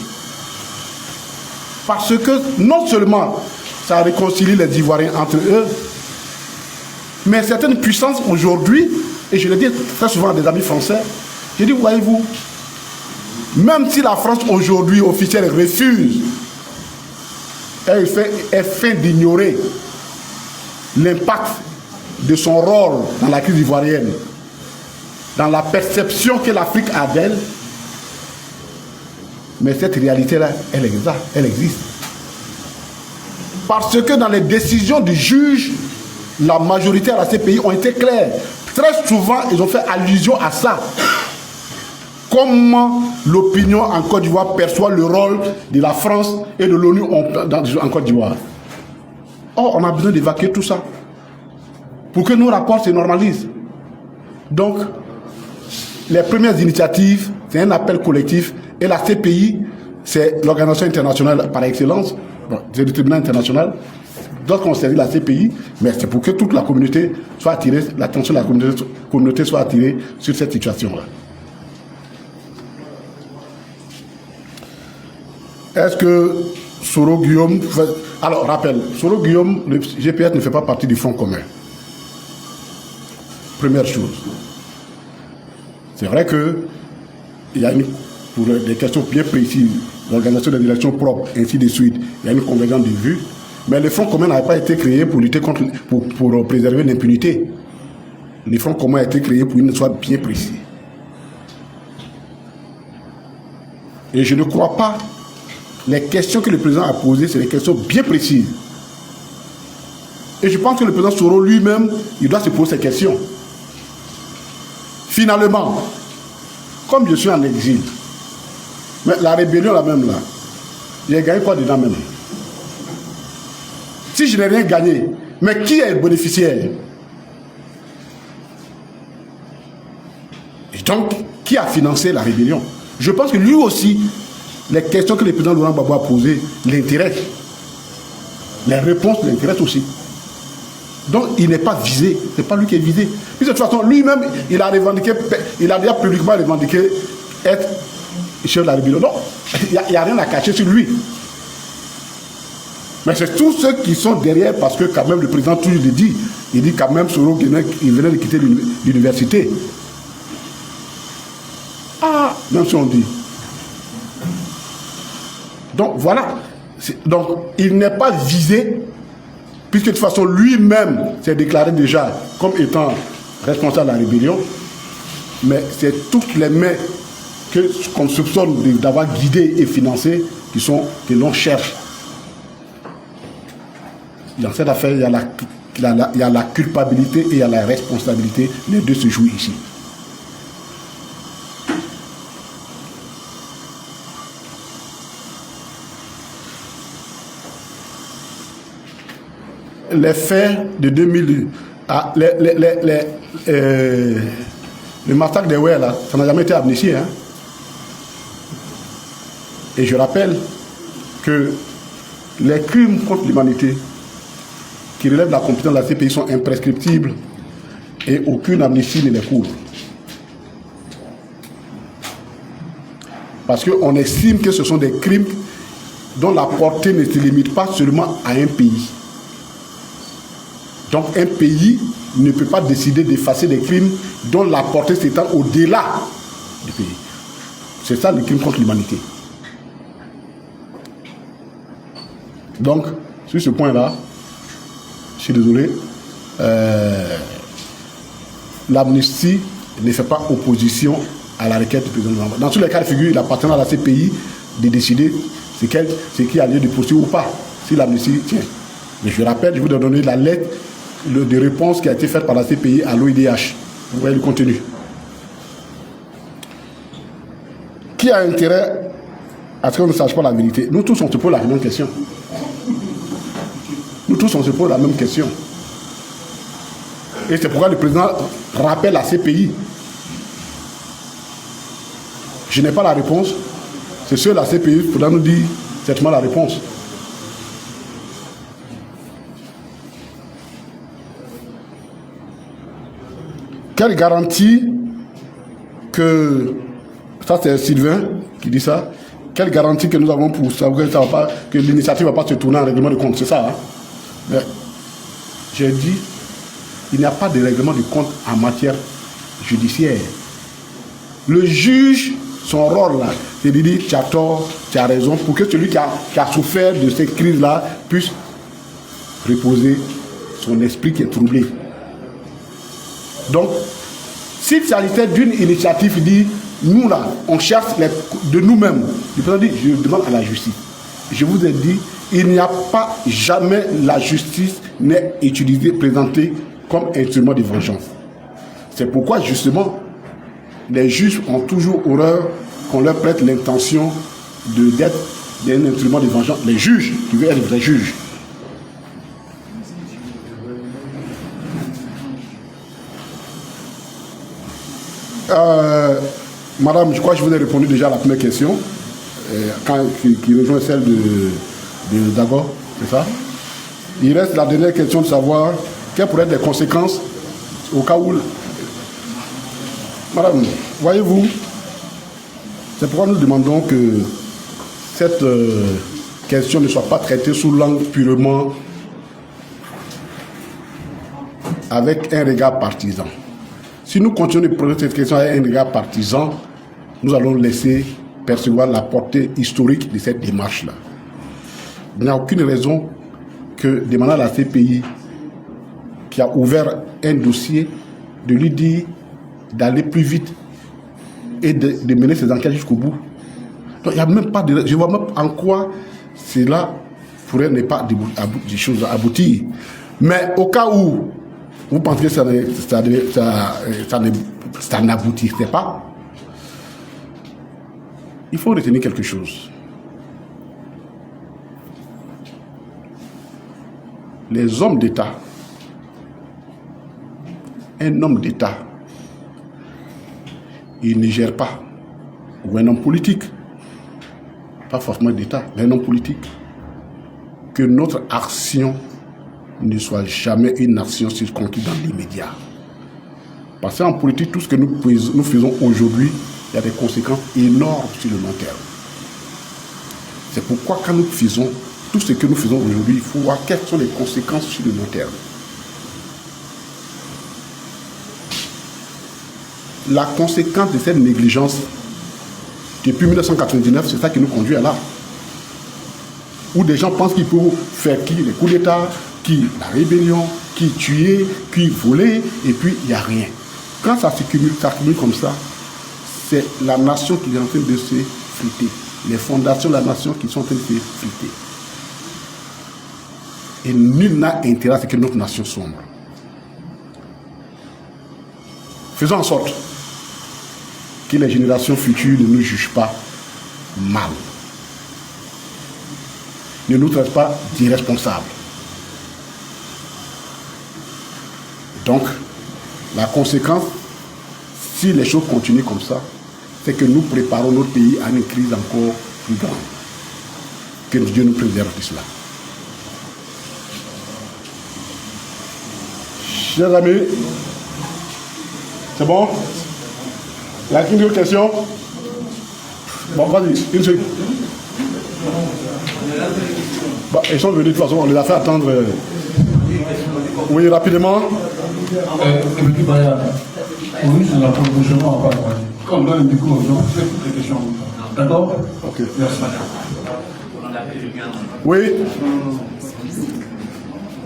Parce que non seulement ça réconcilie les Ivoiriens entre eux, mais certaines puissances aujourd'hui, et je le dis très souvent à des amis français, je dis, voyez-vous, même si la France aujourd'hui officielle refuse, elle fait d'ignorer l'impact de son rôle dans la crise ivoirienne, dans la perception que l'Afrique a d'elle, mais cette réalité-là, elle existe. Parce que dans les décisions du juge, la majorité à la CPI ont été claires. Très souvent, ils ont fait allusion à ça. Comment l'opinion en Côte d'Ivoire perçoit le rôle de la France et de l'ONU en Côte d'Ivoire. Or, on a besoin d'évacuer tout ça pour que nos rapports se normalisent. Donc, les premières initiatives, c'est un appel collectif, et la CPI, c'est l'organisation internationale par excellence, c'est le tribunal international, doit considérer la CPI, mais c'est pour que toute la communauté soit attirée, l'attention de la communauté soit attirée sur cette situation-là. Est-ce que Soro Guillaume... Alors, rappel, Soro Guillaume, le GPS ne fait pas partie du Front commun. Première chose. C'est vrai que il y a pour des questions bien précises, l'organisation des élections propres, ainsi de suite, il y a une convergence de vues, mais le Front commun n'a pas été créé pour lutter contre, pour préserver l'impunité. Le Front commun a été créé pour une soit bien précis. Et je ne crois pas. Les questions que le président a posées, c'est des questions bien précises. Et je pense que le président Soro lui-même, il doit se poser ces questions. Finalement, comme je suis en exil, mais la rébellion là même là, j'ai gagné quoi dedans même? Si je n'ai rien gagné, mais qui est le bénéficiaire? Et donc, qui a financé la rébellion? Je pense que lui aussi, les questions que le président Laurent Gbagbo a posées l'intéressent. Les réponses l'intéressent aussi. Donc il n'est pas visé, c'est pas lui qui est visé. Puis de toute façon, lui-même, il a déjà publiquement revendiqué être chef de la rébellion. Donc, il n'y a rien à cacher sur lui. Mais c'est tous ceux qui sont derrière, parce que quand même le président toujours le dit, il dit quand même Soro il venait de quitter l'université. Ah, même si on dit. Donc voilà, donc il n'est pas visé, puisque de toute façon lui-même s'est déclaré déjà comme étant responsable de la rébellion, mais c'est toutes les mains qu'on soupçonne d'avoir guidé et financé que l'on cherche. Dans cette affaire, il y a la culpabilité et il y a la responsabilité, les deux se jouent ici. Les faits de 2000, le massacre des Oué, là, ça n'a jamais été amnistié. Hein? Et je rappelle que les crimes contre l'humanité qui relèvent de la compétence de la CPI sont imprescriptibles et aucune amnistie ne les couvre. Parce qu'on estime que ce sont des crimes dont la portée ne se limite pas seulement à un pays. Donc un pays ne peut pas décider d'effacer des crimes dont la portée s'étend au-delà du pays. C'est ça le crime contre l'humanité. Donc, sur ce point-là, je suis désolé, l'amnistie ne fait pas opposition à la requête du président de l'Assemblée. Dans tous les cas de figure, il appartient à la CPI de décider ce qui a lieu de poursuivre ou pas, si l'amnistie tient. Mais je rappelle, je vous ai donné la lettre de réponse qui a été faite par la CPI à l'OIDH. Vous voyez le contenu. Qui a intérêt à ce qu'on ne sache pas la vérité? Nous tous, on se pose la même question. Nous tous, on se pose la même question. Et c'est pourquoi le président rappelle la CPI. Je n'ai pas la réponse. C'est sûr, la CPI faudra nous dire certainement la réponse. Quelle garantie que Ça, c'est Sylvain qui dit ça. Quelle garantie que nous avons pour savoir que l'initiative ne va pas se tourner en règlement de compte? C'est ça, hein? Mais j'ai dit, il n'y a pas de règlement de compte en matière judiciaire. Le juge, son rôle là, c'est de dire tu as tort, tu as raison, pour que celui qui a souffert de ces crises-là puisse reposer son esprit qui est troublé. Donc, s'il s'agissait d'une initiative qui dit, nous là, on cherche de nous-mêmes, le président dit, je demande à la justice. Je vous ai dit, il n'y a pas jamais la justice n'est utilisée, présentée comme instrument de vengeance. C'est pourquoi justement, les juges ont toujours horreur qu'on leur prête l'intention d'être un instrument de vengeance. Les juges, qui veulent être vrais juges. Madame, je crois que je vous ai répondu déjà à la première question, qui rejoint celle de Dagor, c'est ça? Il reste la dernière question de savoir quelles pourraient être les conséquences au cas où... Madame, voyez-vous, c'est pourquoi nous demandons que cette question ne soit pas traitée sous l'angle purement avec un regard partisan. Si nous continuons de poser cette question avec un regard partisan, nous allons laisser percevoir la portée historique de cette démarche-là. Il n'y a aucune raison que demander à la CPI qui a ouvert un dossier de lui dire d'aller plus vite et de mener ses enquêtes jusqu'au bout. Donc il n'y a même pas de... Je vois même en quoi cela pourrait ne pas des choses aboutir. Mais au cas où vous pensez que ça n'aboutirait pas, il faut retenir quelque chose. Les hommes d'État, un homme d'État, il ne gère pas, ou un homme politique, pas forcément d'État, mais un homme politique, que notre action ne soit jamais une action circonscrite dans l'immédiat. Parce qu'en politique, tout ce que nous faisons aujourd'hui, il y a des conséquences énormes sur le long terme. C'est pourquoi quand nous faisons tout ce que nous faisons aujourd'hui, il faut voir quelles sont les conséquences sur le long terme. La conséquence de cette négligence, depuis 1999, c'est ça qui nous conduit à là. Où des gens pensent qu'ils peuvent faire qui les coups d'État, qui la rébellion, qui tuer, qui voler, et puis il n'y a rien. Quand ça s'accumule comme ça, c'est la nation qui est en train de se friter. Les fondations de la nation qui sont en train de se friter. Et nul n'a intérêt à ce que notre nation sombre. Faisons en sorte que les générations futures ne nous jugent pas mal. Ne nous traitent pas d'irresponsables. Donc, la conséquence, si les choses continuent comme ça, c'est que nous préparons notre pays à une crise encore plus grande. Que Dieu nous préserve de cela. Chers amis, c'est bon? Il y a une autre question? Bon, vas-y, une seule. Bah, ils sont venus de toute façon, on les a fait attendre. Oui, rapidement. Oui, c'est la proposition, on va pas. Comme dans le micro, on fait toutes les questions. D'accord? Ok. Merci. Oui.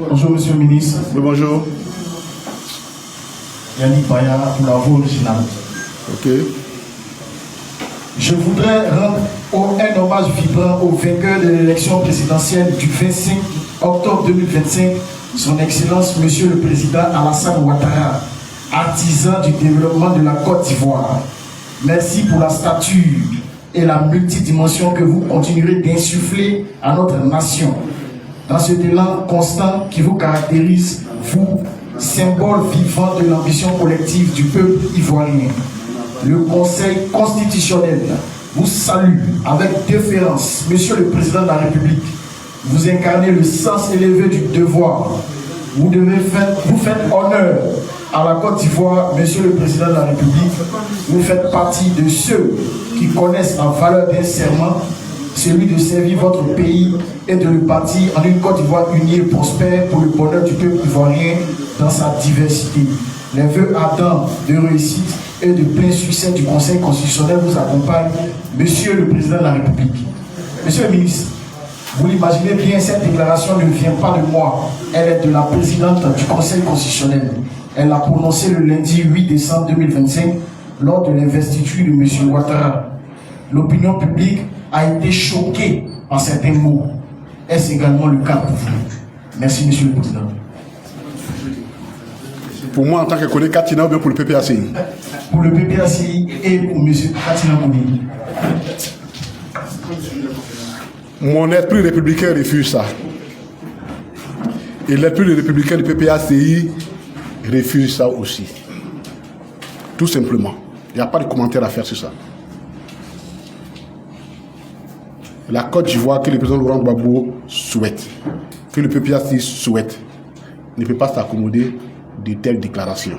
Bonjour, monsieur le ministre. Oui, bonjour. Yannick Baya pour la voix originale. Ok. Je voudrais rendre un hommage vibrant au vainqueur de l'élection présidentielle du 25 octobre 2025, son Excellence, Monsieur le Président Alassane Ouattara, artisan du développement de la Côte d'Ivoire. Merci pour la stature et la multidimension que vous continuerez d'insuffler à notre nation. Dans ce élan constant qui vous caractérise, vous, symbole vivant de l'ambition collective du peuple ivoirien. Le Conseil constitutionnel vous salue avec déférence, Monsieur le Président de la République. Vous incarnez le sens élevé du devoir. Vous faites honneur à la Côte d'Ivoire, Monsieur le Président de la République, vous faites partie de ceux qui connaissent la valeur d'un serment, celui de servir votre pays et de le bâtir en une Côte d'Ivoire unie et prospère pour le bonheur du peuple ivoirien dans sa diversité. Les vœux ardents de réussite et de plein succès du Conseil constitutionnel vous accompagnent, Monsieur le Président de la République. Monsieur le ministre, vous l'imaginez bien, cette déclaration ne vient pas de moi. Elle est de la présidente du Conseil constitutionnel. Elle l'a prononcée le lundi 8 décembre 2025 lors de l'investiture de M. Ouattara. L'opinion publique a été choquée par certains mots. Est-ce également le cas pour vous? Merci, Monsieur le Président. Pour moi, en tant que collègue Katina, ou bien pour le PPACI? Pour le PPACI et pour M. Katina Kouni. Mon esprit républicain refuse ça. Et l'esprit républicain du PPACI refuse ça aussi. Tout simplement. Il n'y a pas de commentaire à faire sur ça. La Côte d'Ivoire que le président Laurent Gbagbo souhaite, que le PPACI souhaite, ne peut pas s'accommoder de telles déclarations.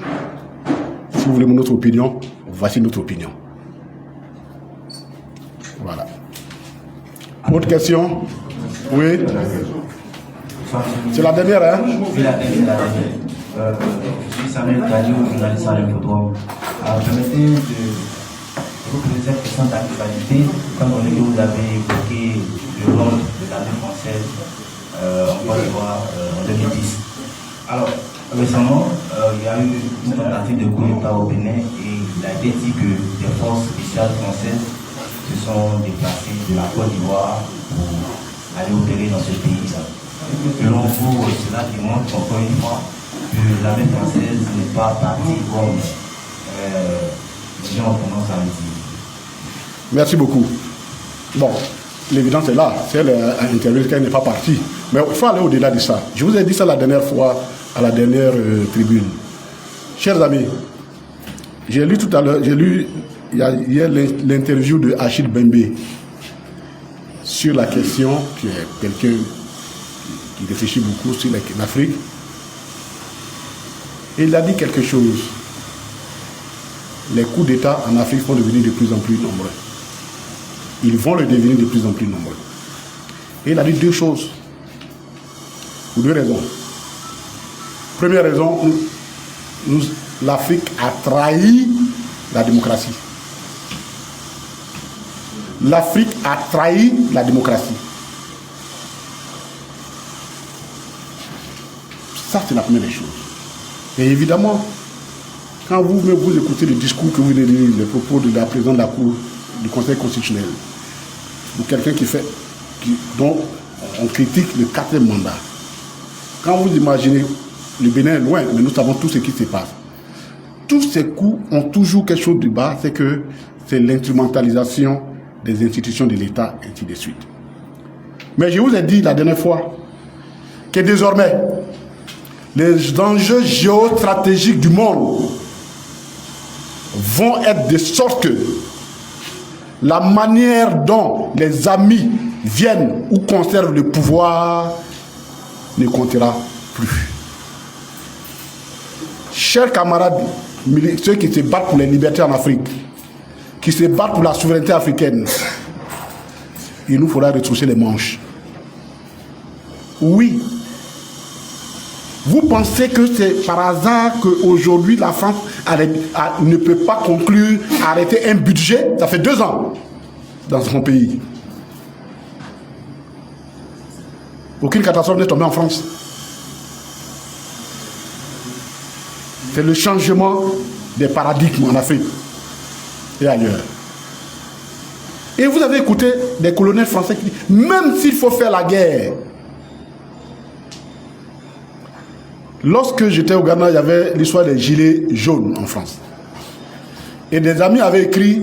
Si vous voulez notre opinion, voici notre opinion. Voilà. Autre question? Oui. C'est la dernière, hein? Oui, la dernière. Je suis Samuel Gagnon, journaliste à l'Infodrome. Permettez de vous poser une question d'actualité, comme on dit que vous avez évoqué le rôle de l'armée française en Côte d'Ivoire en 2010. Alors, récemment, il y a eu une tentative de coup d'État au Bénin et il a été dit que des forces spéciales françaises se sont déplacées de la Côte d'Ivoire pour aller opérer dans ce pays-là. Selon vous, cela démontre encore une fois que l'armée française n'est pas partie comme les gens ont tendance à le dire. Merci beaucoup. Bon, l'évidence est là. Si elle a intervenu, qu'elle n'est pas partie. Mais il faut aller au-delà de ça. Je vous ai dit ça la dernière fois, à la dernière tribune. Chers amis, j'ai lu tout à l'heure, hier l'interview de Achille Bembe sur la question, qui est quelqu'un qui réfléchit beaucoup sur l'Afrique. Et il a dit quelque chose. Les coups d'État en Afrique vont devenir de plus en plus nombreux. Ils vont le devenir de plus en plus nombreux. Et il a dit deux choses. Pour deux raisons. Première raison, l'Afrique a trahi la démocratie. L'Afrique a trahi la démocratie. Ça, c'est la première des choses. Et évidemment, quand vous écoutez le discours que vous venez de dire, les propos de la présidente de la Cour du Conseil constitutionnel, ou quelqu'un dont on critique le 4e mandat, quand vous imaginez, le Bénin est loin, mais nous savons tout ce qui se passe. Tous ces coups ont toujours quelque chose de bas, c'est l'instrumentalisation des institutions de l'État, et ainsi de suite. Mais je vous ai dit la dernière fois que désormais, les enjeux géostratégiques du monde vont être de sorte que la manière dont les amis viennent ou conservent le pouvoir ne comptera plus. Chers camarades, ceux qui se battent pour les libertés en Afrique, qui se battent pour la souveraineté africaine, il nous faudra retrousser les manches. Oui. Vous pensez que c'est par hasard qu'aujourd'hui la France ne peut pas conclure, arrêter un budget? Ça fait 2 ans dans son pays. Aucune catastrophe n'est tombée en France. C'est le changement des paradigmes en Afrique et ailleurs. Et vous avez écouté des colonels français qui disent, même s'il faut faire la guerre. Lorsque j'étais au Ghana, il y avait l'histoire des gilets jaunes en France. Et des amis avaient écrit,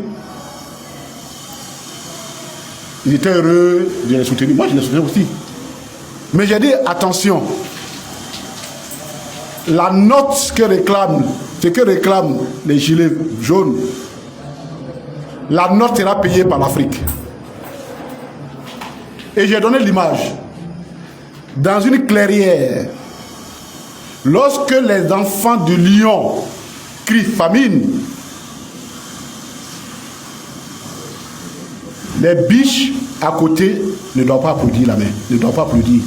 ils étaient heureux de les soutenir. Moi, je les soutenais aussi. Mais j'ai dit, attention, la note ce que réclament les gilets jaunes, la note sera payée par l'Afrique. Et j'ai donné l'image. Dans une clairière, Lorsque les enfants de Lyon crient famine, les biches à côté ne doivent pas applaudir la main, ne doivent pas applaudir.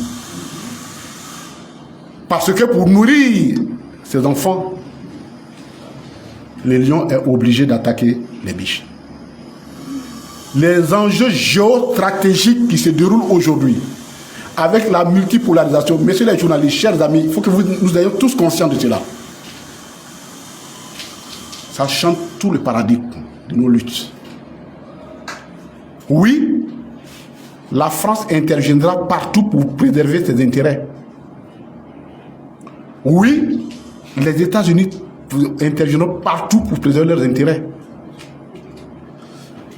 Parce que pour nourrir ces enfants, le lion est obligé d'attaquer les biches. Les enjeux géostratégiques qui se déroulent aujourd'hui, avec la multipolarisation, messieurs les journalistes, chers amis, il faut que nous ayons tous conscients de cela. Ça change tout le paradigme de nos luttes. Oui, la France interviendra partout pour préserver ses intérêts. Oui, les États-Unis interviendront partout pour préserver leurs intérêts.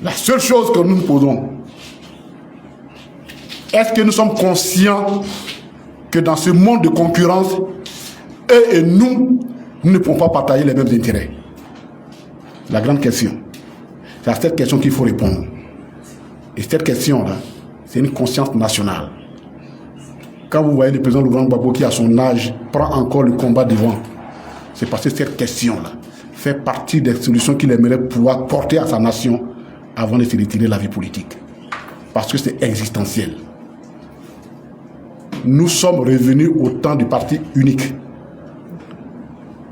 La seule chose que nous nous posons, est-ce que nous sommes conscients que dans ce monde de concurrence, eux et nous ne pouvons pas partager les mêmes intérêts? La grande question, c'est à cette question qu'il faut répondre. Et cette question-là, c'est une conscience nationale. Quand vous voyez le président Laurent Gbagbo qui, à son âge, prend encore le combat devant, c'est parce que cette question-là fait partie des solutions qu'il aimerait pouvoir porter à sa nation avant de se retirer de la vie politique. Parce que c'est existentiel. Nous sommes revenus au temps du parti unique,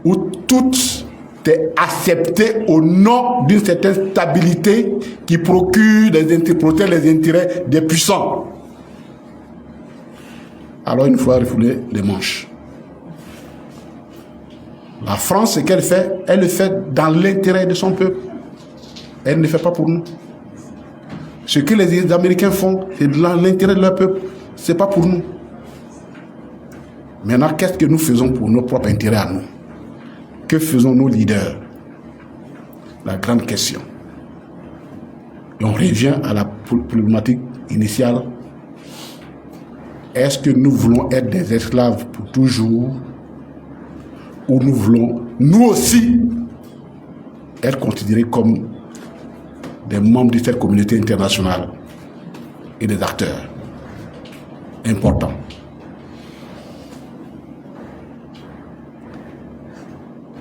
où tout est accepté au nom d'une certaine stabilité qui protège les intérêts des puissants. Alors il faut refouler les manches. La France, ce qu'elle fait, elle le fait dans l'intérêt de son peuple. Elle ne le fait pas pour nous. Ce que les Américains font, c'est dans l'intérêt de leur peuple. Ce n'est pas pour nous. Maintenant, qu'est-ce que nous faisons pour nos propres intérêts à nous? Que faisons nos leaders? La grande question. Et on revient à la problématique initiale. Est-ce que nous voulons être des esclaves pour toujours, ou nous voulons, nous aussi, être considérés comme des membres de cette communauté internationale et des acteurs importants?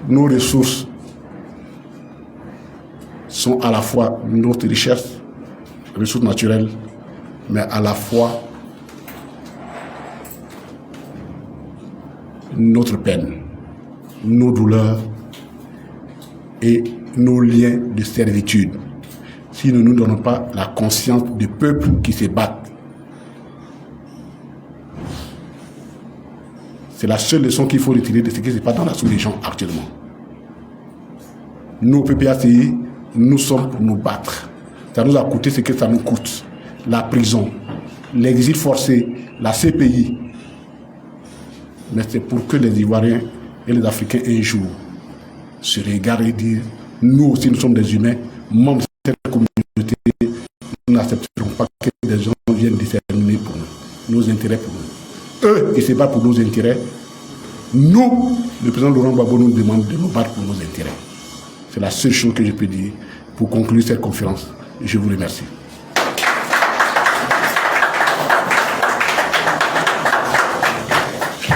Nos ressources sont à la fois notre richesse, ressources naturelles, mais à la fois notre peine, nos douleurs et nos liens de servitude. Si nous ne nous donnons pas la conscience du peuple qui se bat, c'est la seule leçon qu'il faut retirer de ce qui se passe dans la sous-région actuellement. Nous, au PPACI, nous sommes pour nous battre. Ça nous a coûté ce que ça nous coûte. La prison, l'exil forcé, la CPI. Mais c'est pour que les Ivoiriens et les Africains un jour se regardent et disent, nous aussi nous sommes des humains, membres de cette communauté, nous n'accepterons pas que des gens viennent déterminer pour nous, nos intérêts pour nous. Eux, ils se battent pour nos intérêts. Nous, le président Laurent Gbagbo nous demande de nous battre pour nos intérêts. C'est la seule chose que je peux dire pour conclure cette conférence. Je vous remercie.